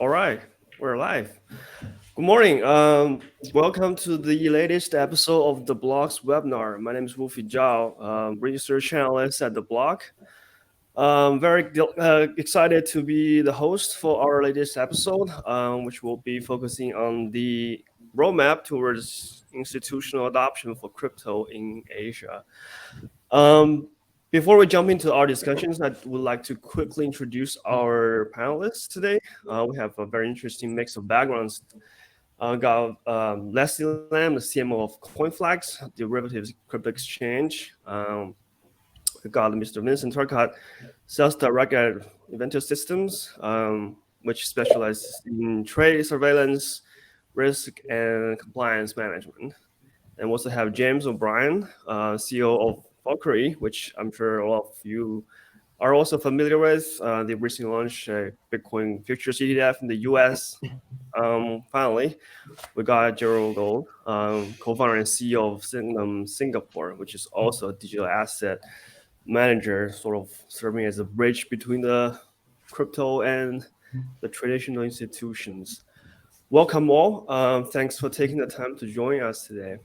All right, we're live. Good morning. Welcome to the latest episode of the blog's webinar. My name is Wolfie Zhao, research analyst at the blog. Very excited to be the host for our latest episode, which will be focusing on the roadmap towards institutional adoption for crypto in Asia. Before we jump into our discussions, I would like to quickly introduce our panelists today. We have a very interesting mix of backgrounds. Got Leslie Lam, the CMO of CoinFLEX, derivatives crypto exchange. We got Mr. Vincent Turcotte, sales director at Eventus Systems, which specializes in trade surveillance, risk, and compliance management. And we also have James O'Brien, CEO of Valkyrie, which I'm sure a lot of you are also familiar with. They recently launched a Bitcoin futures ETF in the US. Finally, we got Gerald Gold, co-founder and CEO of Sygnum Singapore, which is also a digital asset manager, sort of serving as a bridge between the crypto and the traditional institutions. Welcome all. Thanks for taking the time to join us today.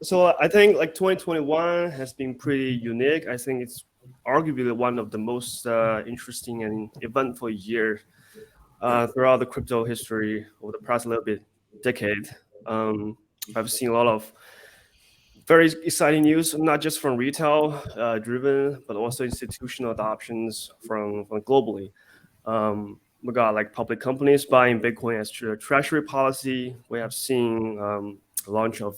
So I think like 2021 has been pretty unique. I think it's arguably one of the most interesting and eventful years throughout the crypto history over the past little bit decade. I've seen a lot of very exciting news, not just from retail driven, but also institutional adoptions from globally. We got like public companies buying Bitcoin as treasury policy. We have seen the launch of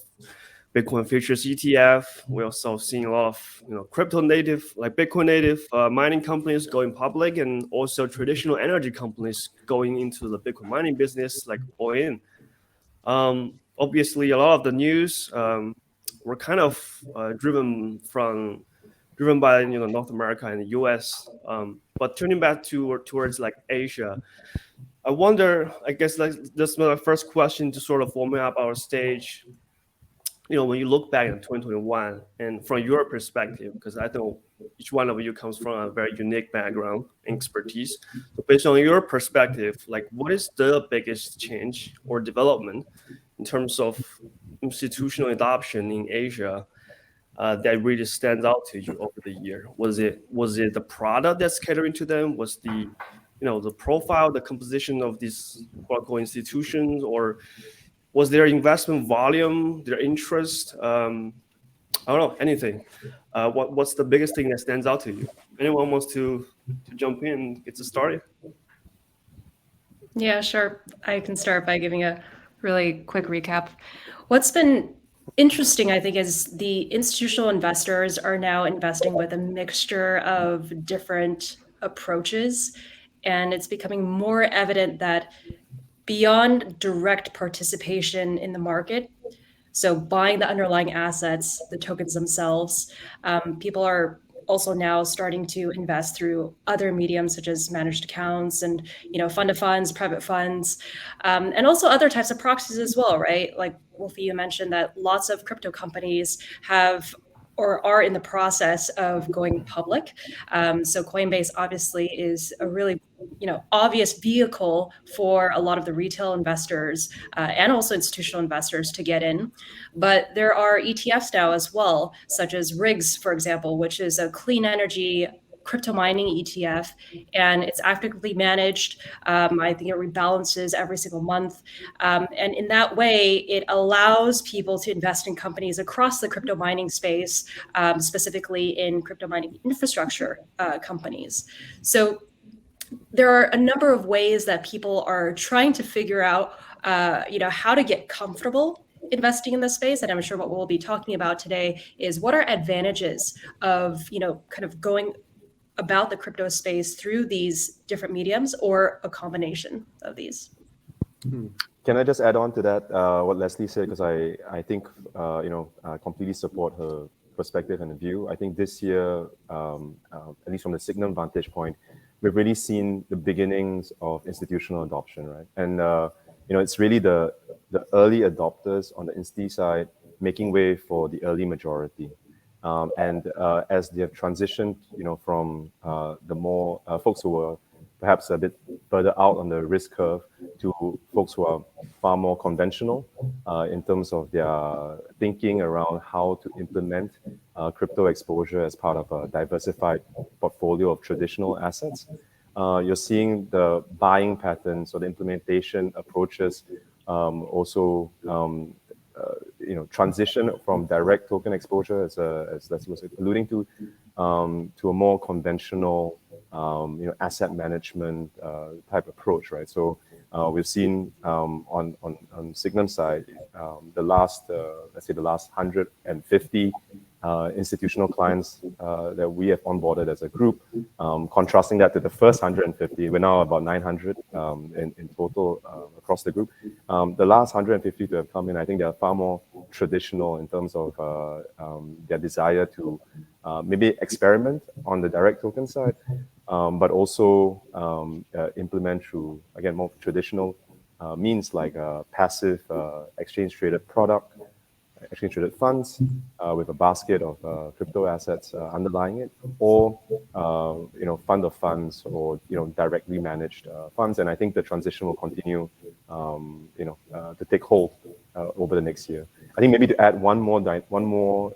Bitcoin futures ETF. We also seen a lot of crypto native, like Bitcoin native mining companies going public, and also traditional energy companies going into the Bitcoin mining business, like all in. Obviously, a lot of the news were kind of driven by North America and the US. But turning back towards like Asia, I wonder. I guess like this is my first question to sort of warm up our stage. When you look back at 2021 and from your perspective, because I know each one of you comes from a very unique background and expertise. So based on your perspective, like what is the biggest change or development in terms of institutional adoption in Asia that really stands out to you over the year? Was it the product that's catering to them? Was the the profile, the composition of these local institutions, or was their investment volume, their interest? I don't know, anything. What's the biggest thing that stands out to you? Anyone wants to jump in and get us started? Yeah, sure. I can start by giving a really quick recap. What's been interesting, I think, is the institutional investors are now investing with a mixture of different approaches. And it's becoming more evident that beyond direct participation in the market, so buying the underlying assets, the tokens themselves, people are also now starting to invest through other mediums such as managed accounts and fund of funds, private funds, and also other types of proxies as well, right? Like Wolfie, you mentioned that lots of crypto companies have or are in the process of going public. So Coinbase obviously is a really obvious vehicle for a lot of the retail investors and also institutional investors to get in. But there are ETFs now as well, such as RIGS, for example, which is a clean energy crypto mining ETF, and it's actively managed. I think it rebalances every single month. And in that way, it allows people to invest in companies across the crypto mining space, specifically in crypto mining infrastructure companies. So there are a number of ways that people are trying to figure out, how to get comfortable investing in this space. And I'm sure what we'll be talking about today is what are advantages of, kind of going about the crypto space through these different mediums or a combination of these. Can I just add on to that, what Leslie said, because I think, I completely support her perspective and view. I think this year, at least from the Sygnum vantage point, we've really seen the beginnings of institutional adoption, right? And, it's really the early adopters on the insti side making way for the early majority. And as they have transitioned, from the more folks who were perhaps a bit further out on the risk curve to folks who are far more conventional in terms of their thinking around how to implement crypto exposure as part of a diversified portfolio of traditional assets. You're seeing the buying patterns or the implementation approaches also transition from direct token exposure, as Leslie was alluding to a more conventional asset management type approach, right? So we've seen on Sygnum side the last let's say the last 150 institutional clients that we have onboarded as a group. Contrasting that to the first 150, we're now about 900 in total across the group. The last 150 to have come in, I think they are far more traditional in terms of their desire to maybe experiment on the direct token side, but also implement through, again, more traditional means like passive exchange-traded product, exchange-traded funds with a basket of crypto assets underlying it, or fund of funds, or directly managed funds. And I think the transition will continue, to take hold over the next year. I think maybe to add one more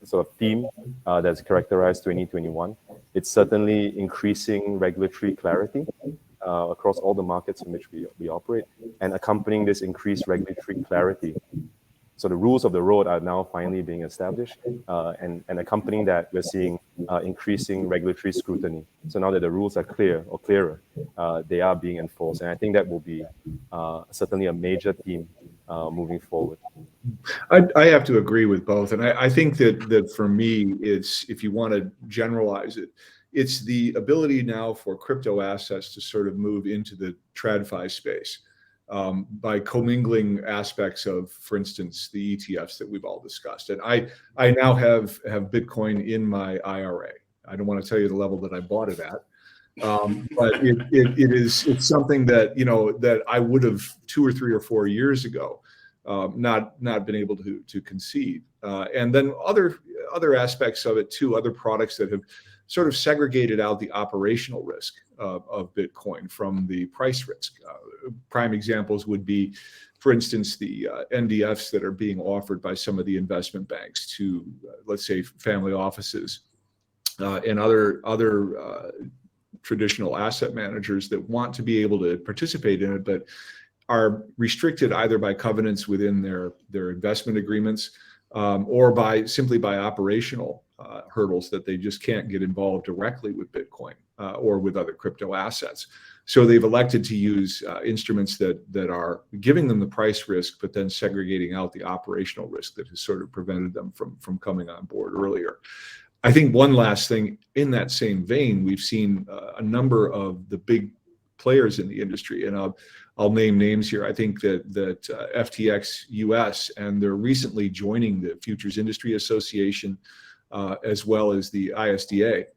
sort of theme that's characterized 2021, it's certainly increasing regulatory clarity across all the markets in which we operate, and accompanying this increased regulatory clarity. So the rules of the road are now finally being established, and accompanying that, we're seeing increasing regulatory scrutiny. So now that the rules are clear or clearer, they are being enforced, and I think that will be certainly a major theme moving forward. I have to agree with both, and I think that for me, it's, if you want to generalize it, it's the ability now for crypto assets to sort of move into the TradFi space. By commingling aspects of, for instance, the ETFs that we've all discussed. And I now have Bitcoin in my IRA. I don't want to tell you the level that I bought it at, but it's something that that I would have 2 or 3 or 4 years ago not been able to conceive. And then other aspects of it too, other products that have sort of segregated out the operational risk of Bitcoin from the price risk. Prime examples would be, for instance, the NDFs that are being offered by some of the investment banks to, let's say, family offices and other traditional asset managers that want to be able to participate in it, but are restricted either by covenants within their investment agreements or simply by operational hurdles that they just can't get involved directly with Bitcoin or with other crypto assets. So they've elected to use instruments that are giving them the price risk, but then segregating out the operational risk that has sort of prevented them from coming on board earlier. I think one last thing in that same vein, we've seen a number of the big players in the industry, and I'll name names here. I think that FTX US, and they're recently joining the Futures Industry Association, as well as the ISDA,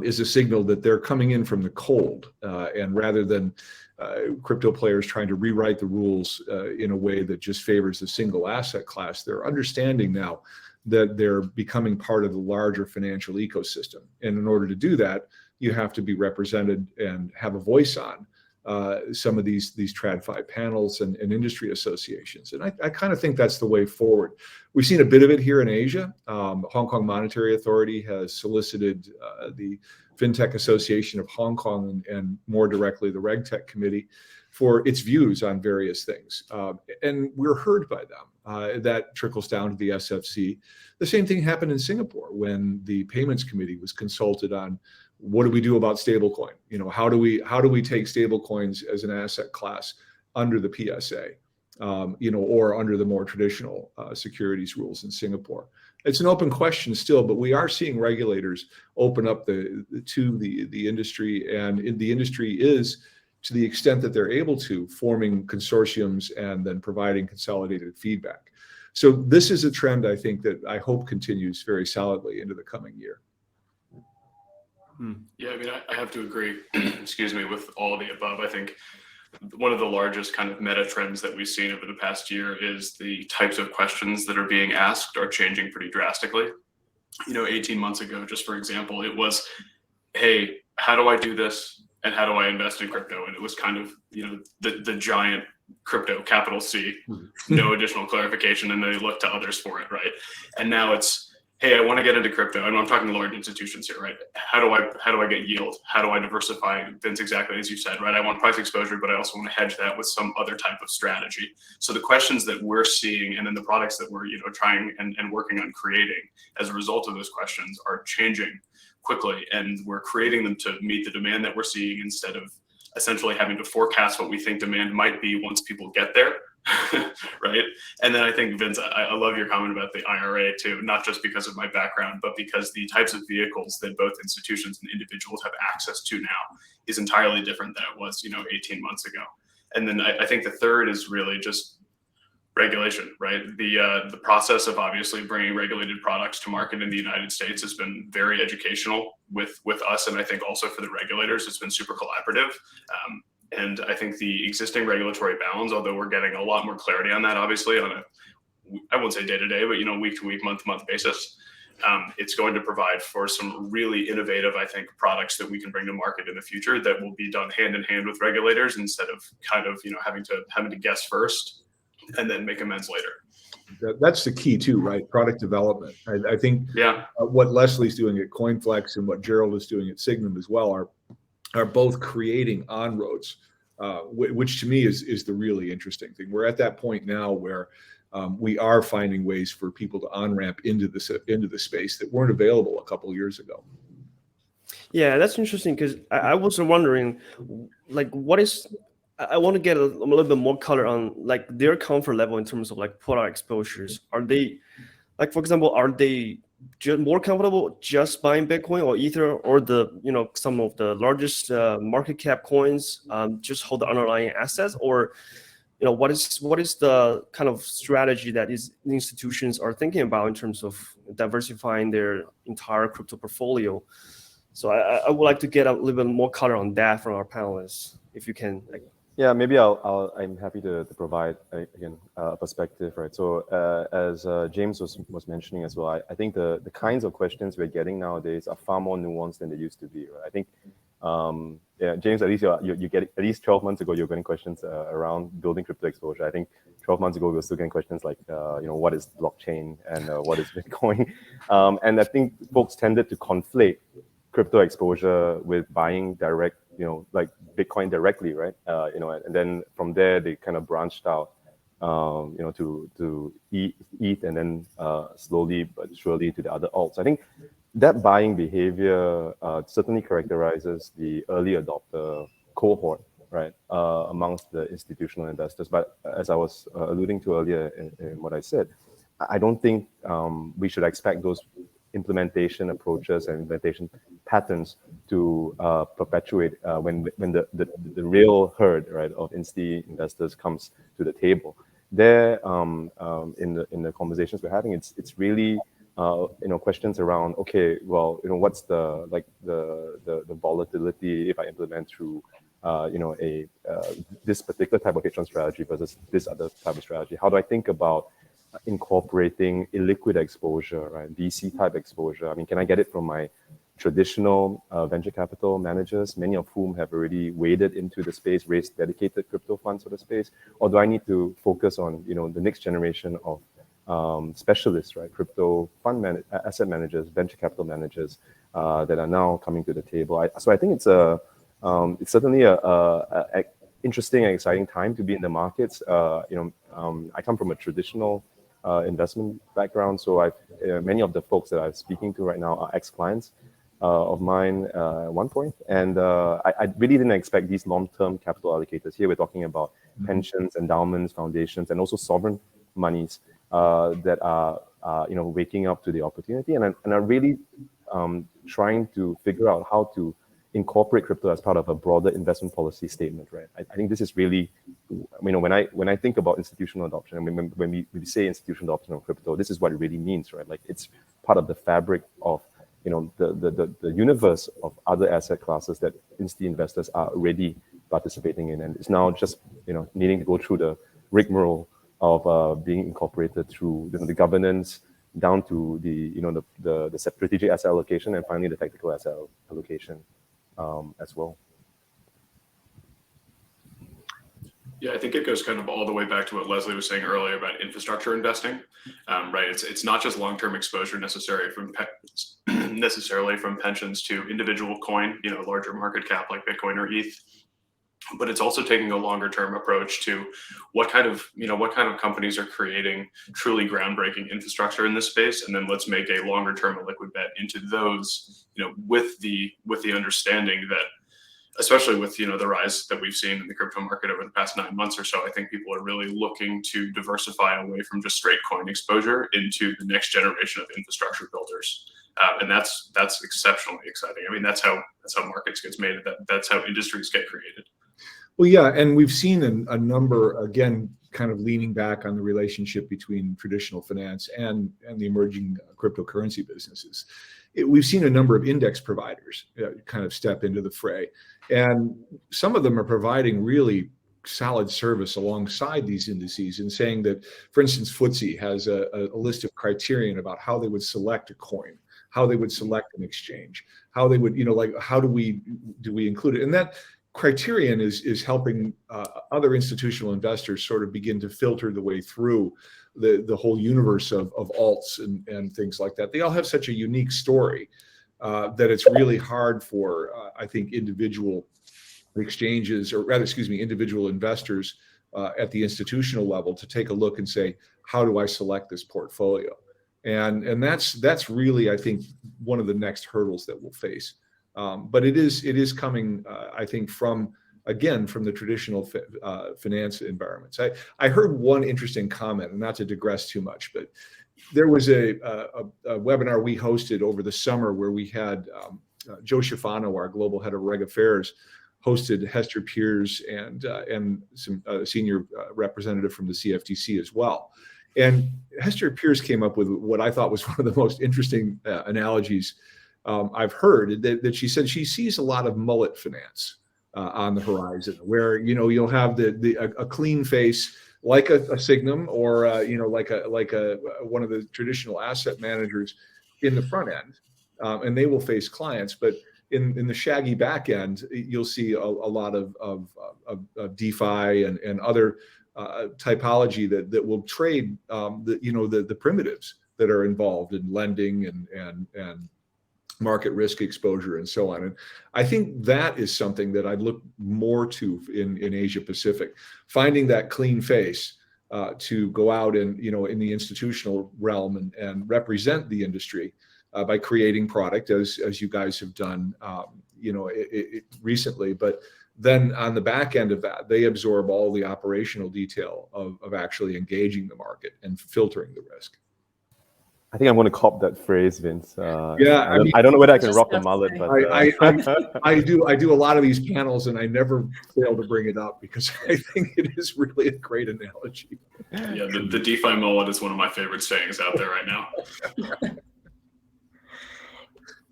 is a signal that they're coming in from the cold, and rather than crypto players trying to rewrite the rules in a way that just favors the single asset class, they're understanding now that they're becoming part of the larger financial ecosystem. And in order to do that, you have to be represented and have a voice on some of these TradFi panels and industry associations. And I kind of think that's the way forward. We've seen a bit of it here in Asia. Hong Kong Monetary Authority has solicited the FinTech Association of Hong Kong and more directly the RegTech Committee for its views on various things. And we're heard by them. That trickles down to the SFC. The same thing happened in Singapore when the Payments Committee was consulted on what do we do about stablecoin? How do we take stablecoins as an asset class under the PSA, or under the more traditional securities rules in Singapore? It's an open question still, but we are seeing regulators open up to the industry, and the industry is, to the extent that they're able to, forming consortiums and then providing consolidated feedback. So this is a trend I think that I hope continues very solidly into the coming year. Yeah, I mean, I have to agree, excuse me, with all of the above. I think one of the largest kind of meta trends that we've seen over the past year is the types of questions that are being asked are changing pretty drastically. 18 months ago, just for example, it was, hey, how do I do this, and how do I invest in crypto? And it was kind of, the giant crypto, capital C, no additional clarification, and they look to others for it, right? And now it's, hey, I want to get into crypto. And I'm talking to large institutions here, right? How do I get yield? How do I diversify? Vince, exactly as you said, right? I want price exposure, but I also want to hedge that with some other type of strategy. So the questions that we're seeing, and then the products that we're trying and working on creating as a result of those questions are changing quickly, and we're creating them to meet the demand that we're seeing instead of essentially having to forecast what we think demand might be once people get there. Right. And then I think, Vince, I love your comment about the IRA too, not just because of my background, but because the types of vehicles that both institutions and individuals have access to now is entirely different than it was, 18 months ago. And then I think the third is really just regulation, right? The process of obviously bringing regulated products to market in the United States has been very educational with us, and I think also for the regulators, it's been super collaborative. And I think the existing regulatory bounds, although we're getting a lot more clarity on that, obviously on a, I won't say day to day, but week to week, month to month basis, it's going to provide for some really innovative, I think, products that we can bring to market in the future that will be done hand in hand with regulators instead of kind of having to guess first and then make amends later. That's the key too, right? Product development. I think what Leslie's doing at CoinFLEX and what Gerald is doing at Sygnum as well are both creating on-roads, which to me is the really interesting thing. We're at that point now where we are finding ways for people to on-ramp into the space that weren't available a couple of years ago. Yeah, that's interesting because I was wondering, I want to get a little bit more color on their comfort level in terms of product exposures. Are they, for example, are they more comfortable just buying Bitcoin or Ether or some of the largest market cap coins, just hold the underlying assets, or what is the kind of strategy that institutions are thinking about in terms of diversifying their entire crypto portfolio? So I would like to get a little bit more color on that from our panelists, if you can. Yeah, maybe I'm happy to provide again a perspective, right? So as James was mentioning as well, I think the kinds of questions we're getting nowadays are far more nuanced than they used to be, right? I think James, at least you get at least 12 months ago you're getting questions around building crypto exposure. I think 12 months ago we were still getting questions like what is blockchain and what is Bitcoin, and I think folks tended to conflate crypto exposure with buying direct, like Bitcoin directly, right? And then from there they kind of branched out, to ETH and then slowly but surely to the other alts. I think that buying behavior certainly characterizes the early adopter cohort, right, amongst the institutional investors. But as I was alluding to earlier in what I said, I don't think we should expect those implementation approaches and implementation patterns to perpetuate when the real herd, right, of insti investors comes to the table. There, in the conversations we're having, it's really questions around, okay, well, what's the volatility if I implement through this particular type of hedge fund strategy versus this other type of strategy? How do I think about incorporating illiquid exposure, right? VC type exposure. I mean, can I get it from my traditional venture capital managers, many of whom have already waded into the space, raised dedicated crypto funds for the space? Or do I need to focus on, the next generation of specialists, right? Crypto fund asset managers, venture capital managers that are now coming to the table. So I think it's certainly a interesting and exciting time to be in the markets. I come from a traditional investment background, so many of the folks that I'm speaking to right now are ex-clients of mine at one point, and I really didn't expect these long-term capital allocators. Here we're talking about pensions, endowments, foundations, and also sovereign monies that are waking up to the opportunity and are really trying to figure out how to incorporate crypto as part of a broader investment policy statement, right? I think this is really, when I think about institutional adoption, and when we say institutional adoption of crypto, this is what it really means, right? Like it's part of the fabric of the universe of other asset classes that insti investors are already participating in, and it's now just needing to go through the rigmarole of being incorporated through the governance down to the strategic asset allocation and finally the tactical asset allocation. as well. Yeah, I think it goes kind of all the way back to what Leslie was saying earlier about infrastructure investing, right? It's not just long-term exposure necessarily from pensions to individual coin, larger market cap like Bitcoin or ETH, but it's also taking a longer-term approach to what kind of companies are creating truly groundbreaking infrastructure in this space, and then let's make a longer-term liquid bet into those, with the understanding that, especially with the rise that we've seen in the crypto market over the past 9 months or so, I think people are really looking to diversify away from just straight coin exposure into the next generation of infrastructure builders, and that's exceptionally exciting. I mean, that's how markets gets made. That's how industries get created. Well, yeah, and we've seen a number, again, kind of leaning back on the relationship between traditional finance and the emerging cryptocurrency businesses. We've seen a number of index providers kind of step into the fray, and some of them are providing really solid service alongside these indices and saying that, for instance, FTSE has a list of criterion about how they would select a coin, how they would select an exchange, how they would, how do we include it? And that criterion is helping other institutional investors sort of begin to filter the way through the whole universe of alts and things like that. They all have such a unique story that it's really hard for, I think, individual exchanges, or rather, individual investors at the institutional level to take a look and say, how do I select this portfolio? And that's really, I think, one of the next hurdles that we'll face. But it is coming, I think, from the traditional finance environments. I heard one interesting comment, and not to digress too much, but there was a webinar we hosted over the summer where we had Joe Schifano, our global head of Reg Affairs, hosted Hester Peers and some senior representative from the CFTC as well. And Hester Peers came up with what I thought was one of the most interesting analogies I've heard, that she said she sees a lot of mullet finance on the horizon, where you'll have a clean face like a Sygnum or like a one of the traditional asset managers in the front end, and they will face clients, but in the shaggy back end, you'll see a lot of DeFi and other typology that will trade the primitives that are involved in lending and market risk exposure and so on. And I think that is something that I'd look more to in Asia Pacific, finding that clean face to go out and in the institutional realm and represent the industry by creating product as you guys have done recently. But then on the back end of that, they absorb all the operational detail of actually engaging the market and filtering the risk. I think I'm going to cop that phrase, Vince. Yeah, I don't know whether I can rock the mullet, but I do a lot of these panels, and I never fail to bring it up because I think it is really a great analogy. Yeah, the DeFi mullet is one of my favorite sayings out there right now.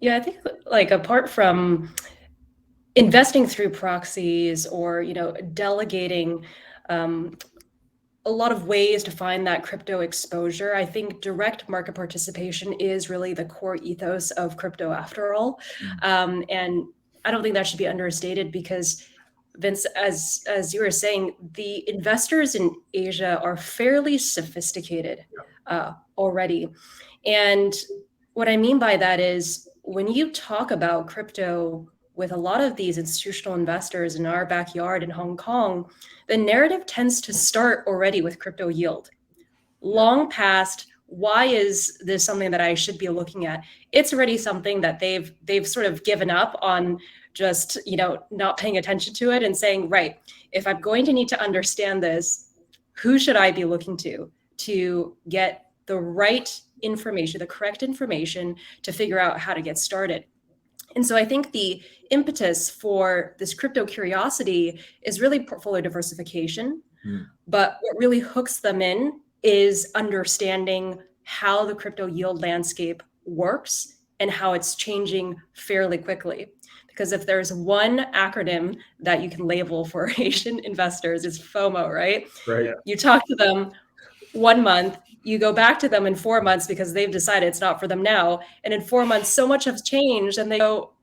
Yeah, I think apart from investing through proxies or delegating a lot of ways to find that crypto exposure, I think direct market participation is really the core ethos of crypto after all. And I don't think that should be understated because, Vince, as you were saying, the investors in Asia are fairly sophisticated already. And what I mean by that is when you talk about crypto with a lot of these institutional investors in our backyard in Hong Kong, the narrative tends to start already with crypto yield. Long past, why is this something that I should be looking at? It's already something that they've sort of given up on, just not paying attention to it and saying, right, if I'm going to need to understand this, who should I be looking to get the right information, the correct information to figure out how to get started? And so I think the impetus for this crypto curiosity is really portfolio diversification. But what really hooks them in is understanding how the crypto yield landscape works and how it's changing fairly quickly. Because if there's one acronym that you can label for Asian investors, it's FOMO, right? Right. You talk to them 1 month, you go back to them in 4 months because they've decided it's not for them now. And in 4 months, so much has changed and they go,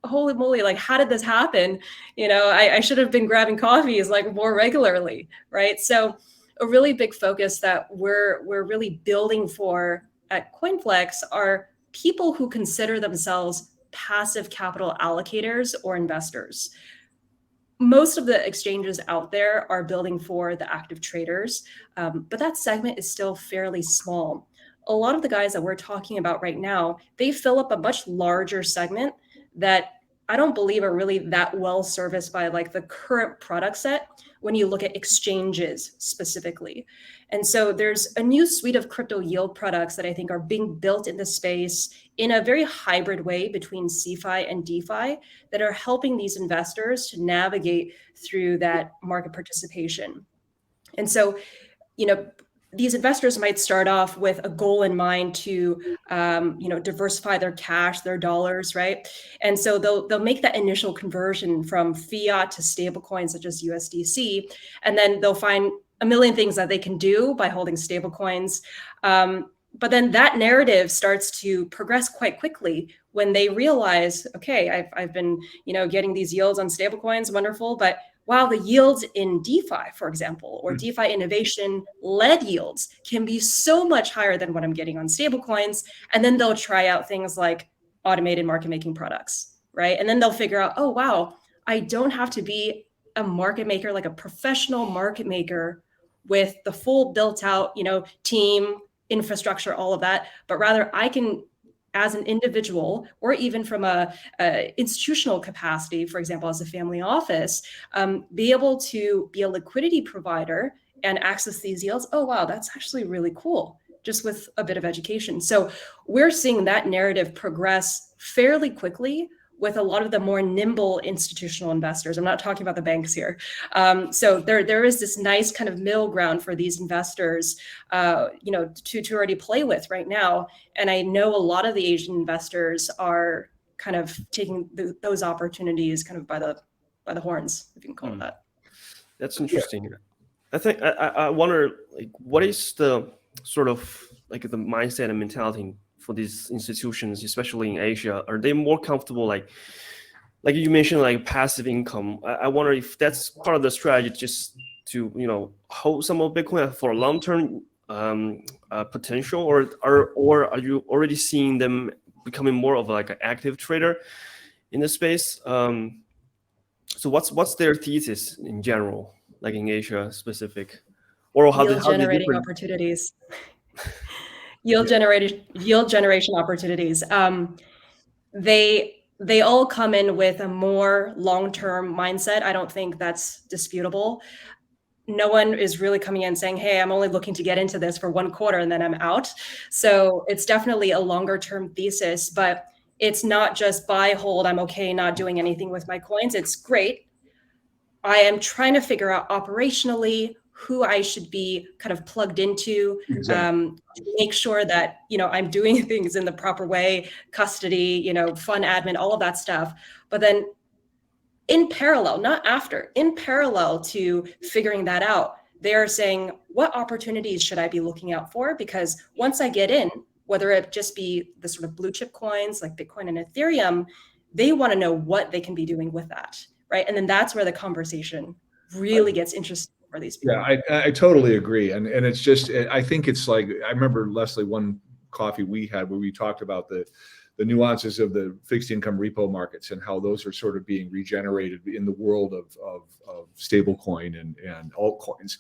holy moly, like, how did this happen? You know, I should have been grabbing coffees like more regularly, right? So a really big focus that we're really building for at CoinFLEX are people who consider themselves passive capital allocators or investors. Most of the exchanges out there are building for the active traders, but that segment is still fairly small. A lot of the guys that we're talking about right now, they fill up a much larger segment that I don't believe are really that well serviced by like the current product set when you look at exchanges specifically. And so there's a new suite of crypto yield products that I think are being built in the space in a very hybrid way between CeFi and DeFi that are helping these investors to navigate through that market participation. And so, you know, these investors might start off with a goal in mind to, you know, diversify their cash, their dollars, right? And so they'll make that initial conversion from fiat to stablecoins such as USDC, and then they'll find a million things that they can do by holding stablecoins. But then that narrative starts to progress quite quickly when they realize, okay, I've been, you know, getting these yields on stablecoins, wonderful, but wow, the yields in DeFi, for example, or DeFi innovation-led yields can be so much higher than what I'm getting on stablecoins. And then they'll try out things like automated market-making products, right? And then they'll figure out, oh, wow, I don't have to be a market maker, like a professional market maker with the full built-out, you know, team, infrastructure, all of that, but rather I can, as an individual, or even from a institutional capacity, for example, as a family office, be able to be a liquidity provider and access these yields. Oh, wow, that's actually really cool, just with a bit of education. So we're seeing that narrative progress fairly quickly with a lot of the more nimble institutional investors. I'm not talking about the banks here. So there is this nice kind of middle ground for these investors, you know, to already play with right now. And I know a lot of the Asian investors are kind of taking those opportunities kind of by the horns, if you can call it that. That's interesting. I think I wonder, like, what is the sort of like the mindset and mentality for these institutions, especially in Asia? Are they more comfortable, like you mentioned, like passive income? I wonder if that's part of the strategy, just to, you know, hold some of Bitcoin for a long-term potential, or are you already seeing them becoming more of like an active trader in the space? So what's their thesis in general, like in Asia specific, or how yield generating opportunities? Yield generation opportunities. They all come in with a more long-term mindset. I don't think that's disputable. No one is really coming in saying, hey, I'm only looking to get into this for 1 quarter and then I'm out. So it's definitely a longer term thesis, but it's not just buy, hold, I'm okay not doing anything with my coins. It's great. I am trying to figure out operationally who I should be kind of plugged into, to make sure that, you know, I'm doing things in the proper way, custody, you know, fund admin, all of that stuff. But then in parallel, not after, in parallel to figuring that out, they're saying, what opportunities should I be looking out for? Because once I get in, whether it just be the sort of blue chip coins like Bitcoin and Ethereum, they want to know what they can be doing with that, right? And then that's where the conversation really gets interesting for these people. Yeah, I totally agree. And it's just, I think it's like, I remember, Leslie, one coffee we had where we talked about the nuances of the fixed income repo markets and how those are sort of being regenerated in the world of stablecoin and altcoins.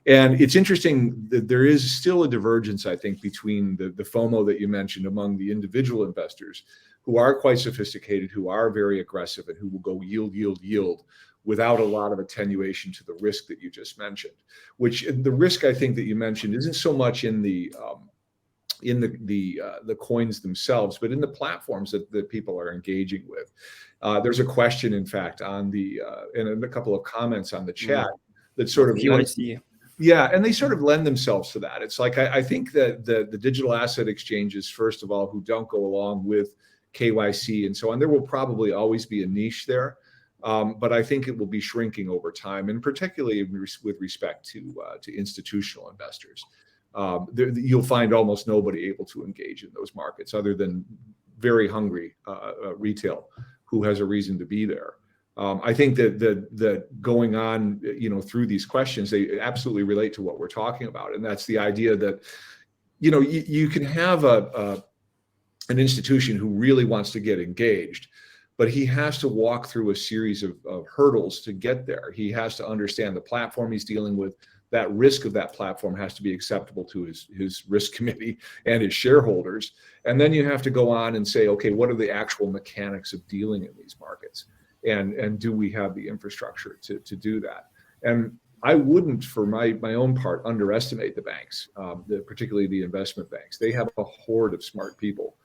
And it's interesting that there is still a divergence, I think, between the FOMO that you mentioned among the individual investors who are quite sophisticated, who are very aggressive, and who will go yield without a lot of attenuation to the risk that you just mentioned. Which the risk, I think, that you mentioned isn't so much in the coins themselves, but in the platforms that people are engaging with. There's a question, in fact, on and a couple of comments on the chat that sort of yeah, and they sort of lend themselves to that. It's like I think that the digital asset exchanges, first of all, who don't go along with KYC and so on, there will probably always be a niche there. But I think it will be shrinking over time, and particularly with respect to institutional investors. You'll find almost nobody able to engage in those markets other than very hungry retail who has a reason to be there. I think that going on, through these questions, they absolutely relate to what we're talking about, and that's the idea that, you can have an institution who really wants to get engaged, but he has to walk through a series of hurdles to get there. He has to understand the platform he's dealing with. That risk of that platform has to be acceptable to his risk committee and his shareholders. And then you have to go on and say, okay, what are the actual mechanics of dealing in these markets? And do we have the infrastructure to do that? And I wouldn't, for my own part, underestimate the banks, particularly the investment banks. They have a horde of smart people.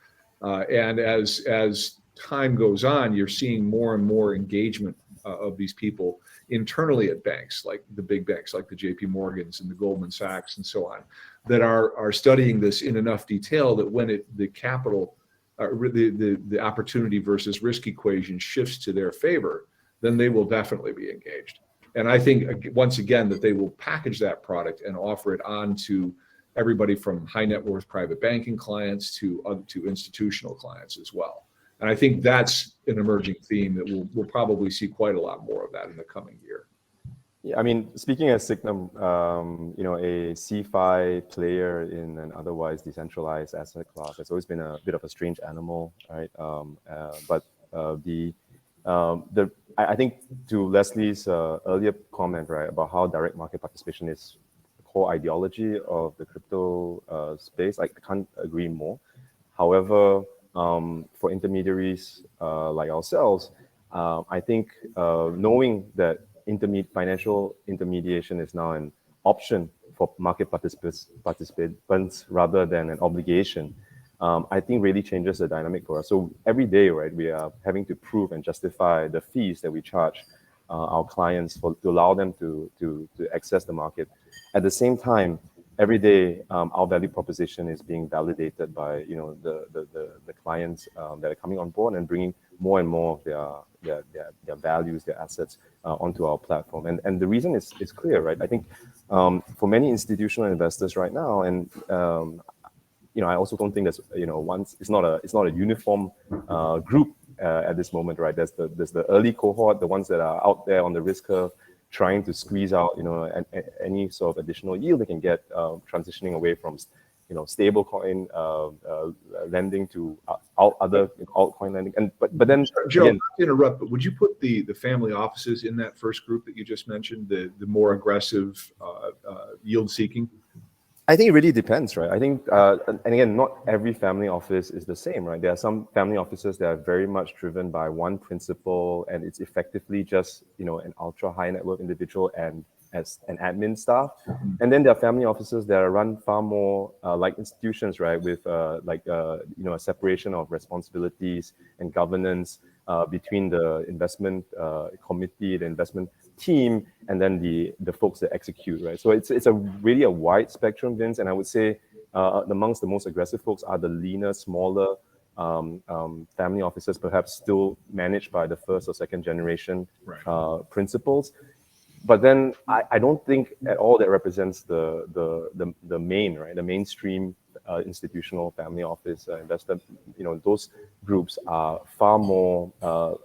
And as time goes on, you're seeing more and more engagement of these people internally at banks, like the big banks, like the JP Morgans and the Goldman Sachs and so on, that are studying this in enough detail that when the capital, the opportunity versus risk equation shifts to their favor, then they will definitely be engaged. And I think, once again, that they will package that product and offer it on to everybody from high net worth private banking clients to institutional clients as well. And I think that's an emerging theme that we'll probably see quite a lot more of that in the coming year. Yeah, I mean, speaking as Sygnum, a CeFi player in an otherwise decentralized asset class, has always been a bit of a strange animal, right? I think to Leslie's earlier comment, right, about how direct market participation is the core ideology of the crypto space, I can't agree more. However, for intermediaries like ourselves, I think knowing that financial intermediation is now an option for market participants rather than an obligation, I think really changes the dynamic for us. So every day, right, we are having to prove and justify the fees that we charge our clients to allow them to access the market. At the same time, every day, our value proposition is being validated by the clients that are coming on board and bringing more and more of their values, their assets onto our platform. And the reason is clear, right? I think for many institutional investors right now, and I also don't think there's it's not a uniform group at this moment, right? There's the early cohort, the ones that are out there on the risk curve, trying to squeeze out any sort of additional yield they can get, transitioning away from stablecoin lending to other altcoin lending. But then, Gerald, not to interrupt, but would you put the family offices in that first group that you just mentioned, the more aggressive yield seeking? I think it really depends, right? I think, and again, not every family office is the same, right? There are some family offices that are very much driven by one principle, and it's effectively just, an ultra high net worth individual and as an admin staff. And then there are family offices that are run far more like institutions, right? With a separation of responsibilities and governance between the investment committee, the investment team, and then the folks that execute, right? So it's really a wide spectrum, Vince, and I would say amongst the most aggressive folks are the leaner, smaller family offices, perhaps still managed by the first or second generation principals. But then I don't think at all that represents the main, right? The mainstream institutional family office investor. Those groups are far more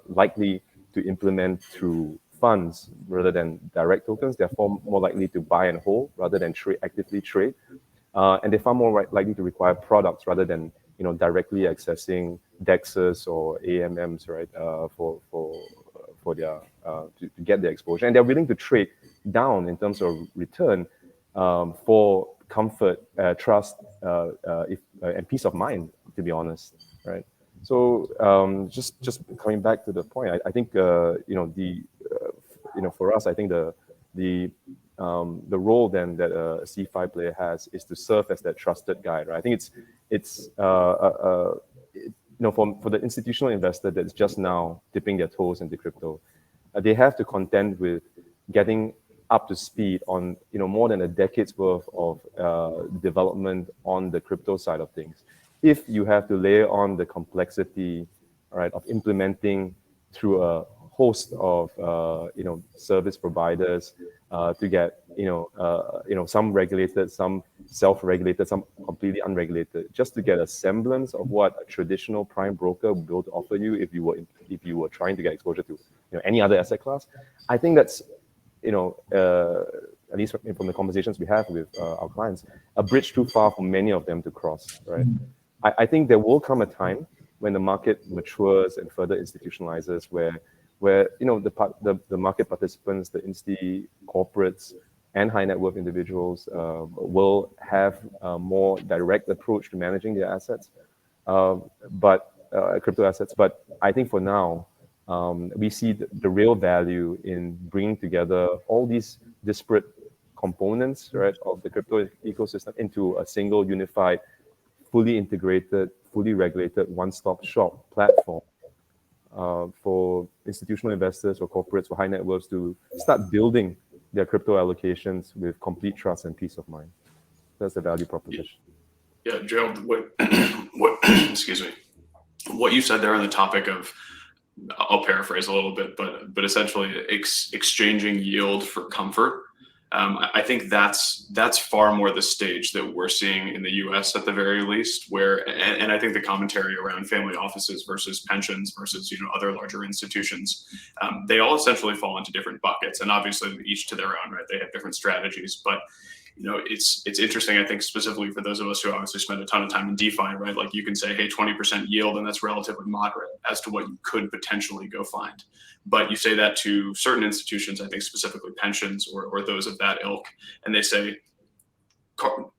likely to implement through funds rather than direct tokens. They're far more likely to buy and hold rather than actively trade, and they're far more likely to require products rather than directly accessing DEXs or AMMs, right? For their to get their exposure, and they're willing to trade down in terms of return for comfort, trust, and peace of mind. To be honest, right? So just coming back to the point, I think for us, I think the role then that a CeFi player has is to serve as that trusted guide, right? I think it's for the institutional investor that's just now dipping their toes into crypto, they have to contend with getting up to speed on more than a decade's worth of development on the crypto side of things. If you have to layer on the complexity, right, of implementing through a host of service providers, to get some regulated, some self-regulated, some completely unregulated, just to get a semblance of what a traditional prime broker would be able to offer you if you were trying to get exposure to any other asset class. I think that's at least from the conversations we have with our clients, a bridge too far for many of them to cross, right? I think there will come a time when the market matures and further institutionalizes, where the market participants, the insti corporates, and high net worth individuals will have a more direct approach to managing their assets, crypto assets. But I think for now, we see the real value in bringing together all these disparate components, right, of the crypto ecosystem into a single unified, fully integrated, fully regulated, one-stop shop platform for institutional investors, for corporates, for high net worths to start building their crypto allocations with complete trust and peace of mind. That's the value proposition. Yeah, Gerald, what excuse me, what you said there on the topic of, I'll paraphrase a little bit, but essentially exchanging yield for comfort. I think that's far more the stage that we're seeing in the U.S. at the very least, where and I think the commentary around family offices versus pensions versus other larger institutions, they all essentially fall into different buckets, and obviously each to their own, right? They have different strategies, but it's interesting. I think specifically for those of us who obviously spend a ton of time in DeFi, right? Like you can say, hey, 20% yield, and that's relatively moderate as to what you could potentially go find. But you say that to certain institutions, I think specifically pensions or those of that ilk, and they say,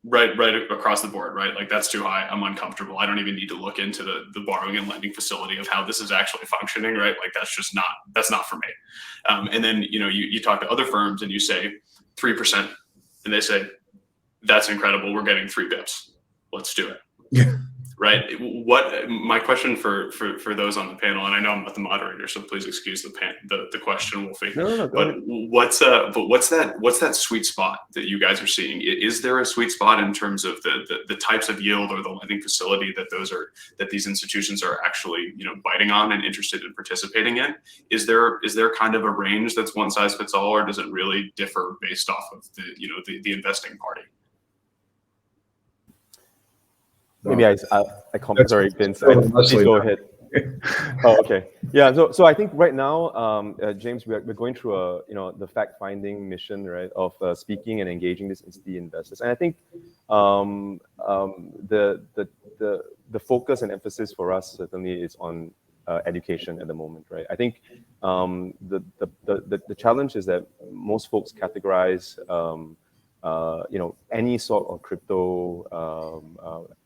right across the board, right? Like that's too high. I'm uncomfortable. I don't even need to look into the borrowing and lending facility of how this is actually functioning, right? Like that's not for me. And then you talk to other firms and you say 3%, and they say that's incredible. We're getting 3 bips. Let's do it. Yeah. Right. What my question for those on the panel, and I know I'm not the moderator, so please excuse the question, Wolfie. No, but what's that sweet spot that you guys are seeing? Is there a sweet spot in terms of the types of yield or the lending facility that these institutions are actually biting on and interested in participating in? Is there kind of a range that's one size fits all, or does it really differ based off of the investing party? Maybe I comment. Sorry, Vince. Please go ahead. Oh, okay. Yeah. So I think right now, James, we're going through the fact-finding mission, right, of speaking and engaging these insti investors, and I think the focus and emphasis for us certainly is on education at the moment, right? I think the challenge is that most folks categorize any sort of crypto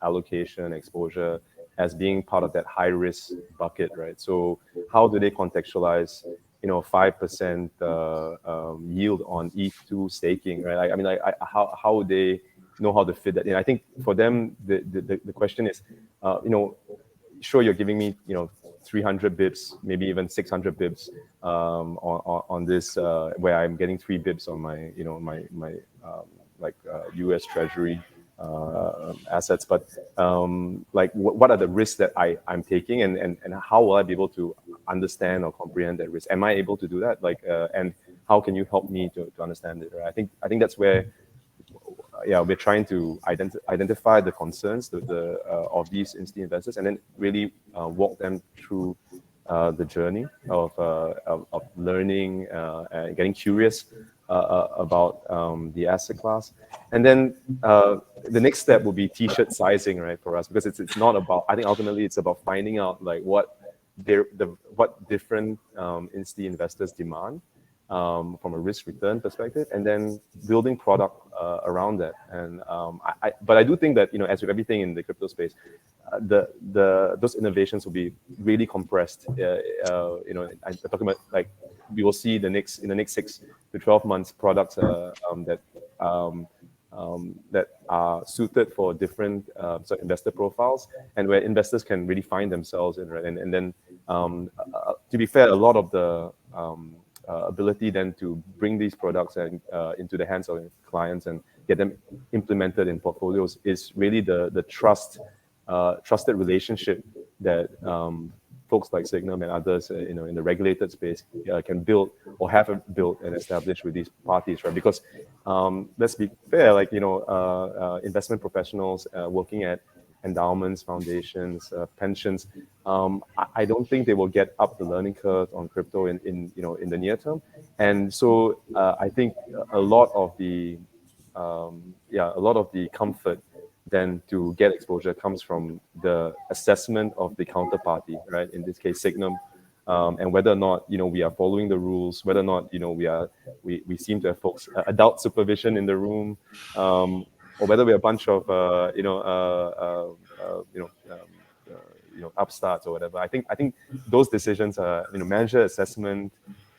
allocation exposure as being part of that high risk bucket, right? So how do they contextualize 5% yield on ETH2 staking, right? I mean, how would they know how to fit that in? I think for them the question is, sure, you're giving me 300 bips, maybe even 600 bips on this, where I'm getting 3 bips on my my U.S. Treasury assets, but what are the risks that I'm taking, and how will I be able to understand or comprehend that risk? Am I able to do that? And how can you help me to understand it? Right? I think that's where we're trying to identify the concerns of these insti investors, and then really walk them through the journey of learning and getting curious about the asset class. And then the next step will be t-shirt sizing, right, for us, because it's not about, I think ultimately it's about finding out what different insti investors demand from a risk return perspective, and then building product around that. And but I do think that as with everything in the crypto space, those innovations will be really compressed. I'm talking about we will see in the next 6 to 12 months products that are suited for different sort of investor profiles, and where investors can really find themselves in, right? And then to be fair, a lot of the ability then to bring these products into the hands of clients and get them implemented in portfolios is really the trusted relationship that folks like Sygnum and others, in the regulated space, can build or have built and established with these parties, right? Because let's be fair, like investment professionals working at endowments, foundations, pensions, I don't think they will get up the learning curve on crypto in the near term, and so I think a lot of the comfort then to get exposure comes from the assessment of the counterparty, right? In this case, Sygnum, and whether or not we are following the rules, whether or not we seem to have folks adult supervision in the room, or whether we're a bunch of upstarts or whatever. I think those decisions are manager assessment.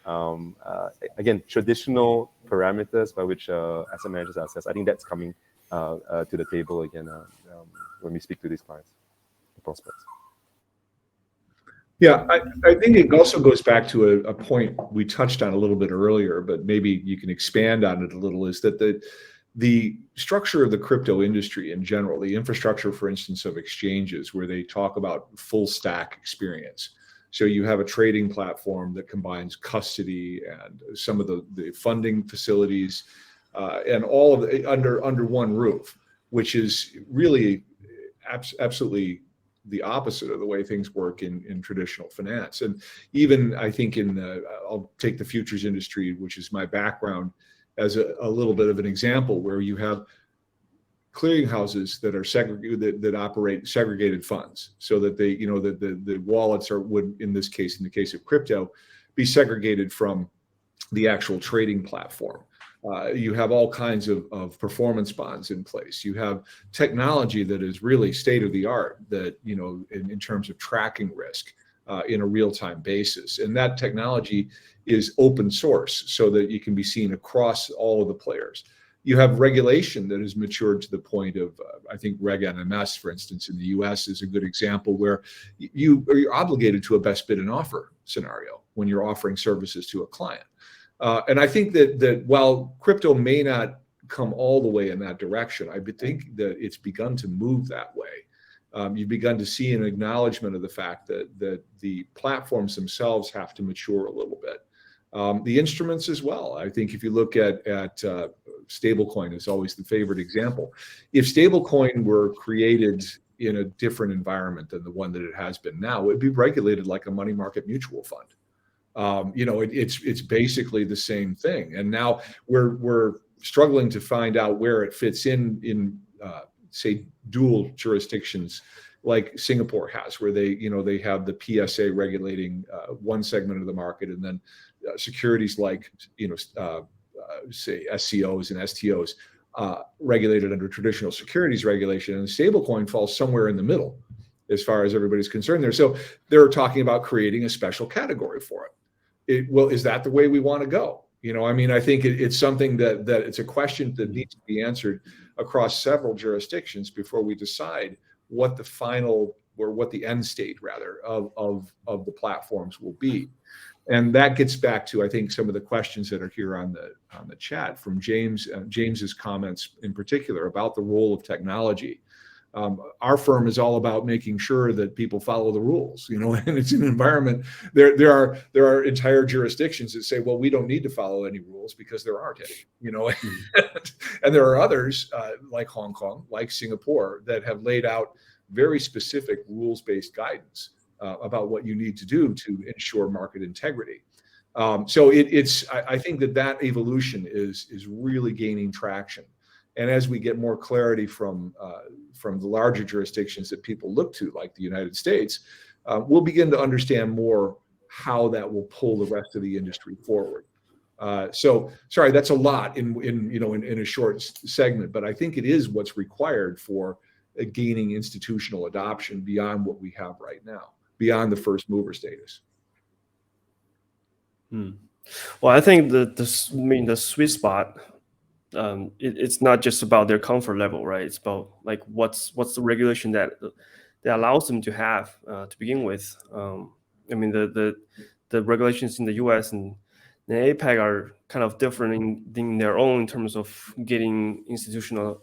Again, traditional parameters by which asset managers are assessed. I think that's coming to the table again when we speak to these clients, the prospects. Yeah, I think it also goes back to a point we touched on a little bit earlier, but maybe you can expand on it a little, is that the structure of the crypto industry in general, the infrastructure, for instance, of exchanges, where they talk about full stack experience. So you have a trading platform that combines custody and some of the funding facilities, and all of it under one roof, which is really absolutely the opposite of the way things work in traditional finance. And even I think I'll take the futures industry, which is my background, as a little bit of an example, where you have clearinghouses that are segregated, that operate segregated funds, so that they, the wallets would, in the case of crypto, be segregated from the actual trading platform. You have all kinds of performance bonds in place. You have technology that is really state of the art, that in terms of tracking risk in a real-time basis, and that technology is open source so that it can be seen across all of the players. You have regulation that has matured to the point of, I think Reg NMS, for instance, in the US is a good example, where you're obligated to a best bid and offer scenario when you're offering services to a client. And I think that while crypto may not come all the way in that direction, I think that it's begun to move that way. You've begun to see an acknowledgement of the fact that the platforms themselves have to mature a little bit. The instruments as well. I think if you look at stablecoin is always the favorite example. If stablecoin were created in a different environment than the one that it has been now, it would be regulated like a money market mutual fund. It's basically the same thing. And now we're struggling to find out where it fits in say dual jurisdictions like Singapore has, where they have the PSA regulating one segment of the market, and then securities like say SCOs and STOs regulated under traditional securities regulation, and the stablecoin falls somewhere in the middle as far as everybody's concerned there. So they're talking about creating a special category for it. Well, is that the way we want to go? I think it's something that it's a question that needs to be answered across several jurisdictions before we decide what the final, or what the end state rather of the platforms will be. And that gets back to, I think, some of the questions that are here on the chat from James, James's comments in particular about the role of technology. Our firm is all about making sure that people follow the rules, and it's an environment. There are entire jurisdictions that say, well, we don't need to follow any rules because there aren't any, and there are others like Hong Kong, like Singapore, that have laid out very specific rules-based guidance about what you need to do to ensure market integrity. So I think that evolution is really gaining traction. And as we get more clarity from the larger jurisdictions that people look to, like the United States, we'll begin to understand more how that will pull the rest of the industry forward. So sorry, that's a lot in a short segment, but I think it is what's required for gaining institutional adoption beyond what we have right now, beyond the first mover status. Well, I think the sweet spot. It's not just about their comfort level, right? It's about like what's the regulation that allows them to have to begin with. The regulations in the U.S. and the APAC are kind of different in their own in terms of getting institutional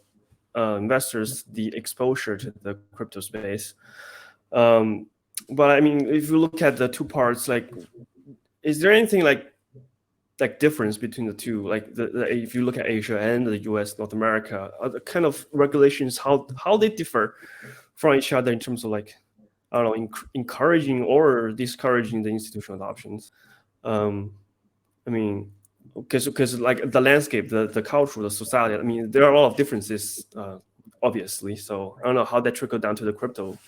investors the exposure to the crypto space. but I mean, if you look at the two parts, like, is there anything like difference between the two? Like, if you look at Asia and the US, North America, are the kind of regulations, how they differ from each other in terms of, like, I don't know, encouraging or discouraging the institutional adoptions? I mean, because like the landscape, the culture, the society, I mean, there are a lot of differences, obviously. So I don't know how that trickled down to the crypto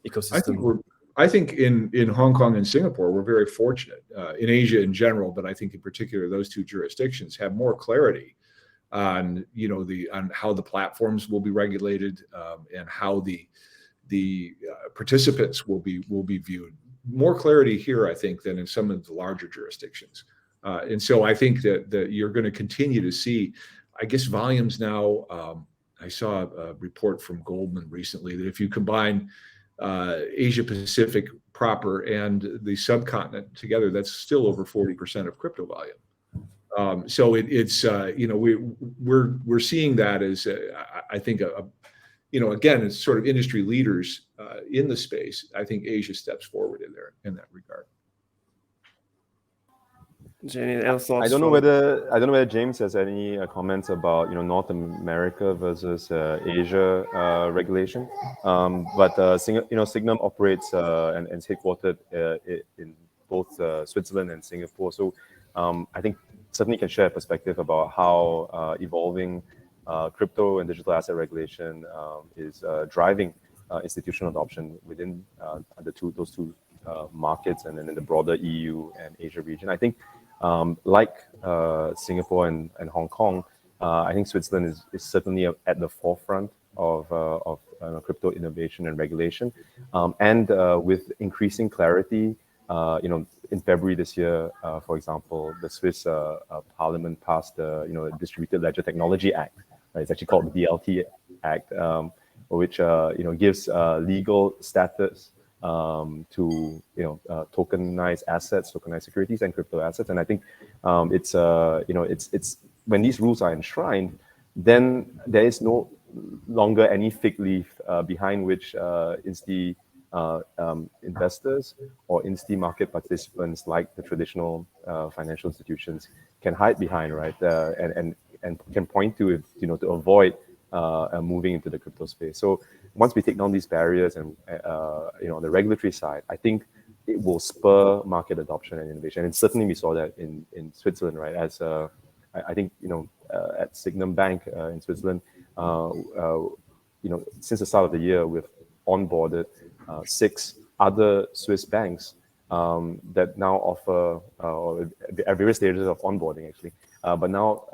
ecosystem. I think in Hong Kong and Singapore, we're very fortunate. In Asia in general, but I think in particular those two jurisdictions have more clarity on on how the platforms will be regulated, and how the participants will be viewed. More clarity here, I think, than in some of the larger jurisdictions. And so I think that you're going to continue to see, I guess, volumes now. I saw a report from Goldman recently that if you combine Asia Pacific proper and the subcontinent together, that's still over 40% of crypto volume. So it's we're seeing that as I think again, it's sort of industry leaders in the space. I think Asia steps forward in that regard. Jenny, any thoughts? I don't know whether James has any comments about North America versus Asia regulation, but Sygnum operates and is headquartered in both Switzerland and Singapore. So I think certainly can share a perspective about how evolving crypto and digital asset regulation is driving institutional adoption within those two markets, and then in the broader EU and Asia region. I think. Like Singapore and Hong Kong, I think Switzerland is certainly at the forefront of crypto innovation and regulation, and with increasing clarity. In February this year, for example, the Swiss Parliament passed the Distributed Ledger Technology Act. Right? It's actually called the DLT Act, which gives legal status to tokenize assets, tokenized securities, and crypto assets. And I think it's when these rules are enshrined, then there is no longer any fig leaf behind which investors or market participants, like the traditional financial institutions, can hide behind, right? And can point to to avoid moving into the crypto space. So once we take down these barriers and on the regulatory side, I think it will spur market adoption and innovation. And certainly we saw that in Switzerland, right? As I think at Sygnum Bank in Switzerland, since the start of the year, we've onboarded 6 other Swiss banks that now offer at various stages of onboarding, actually. But now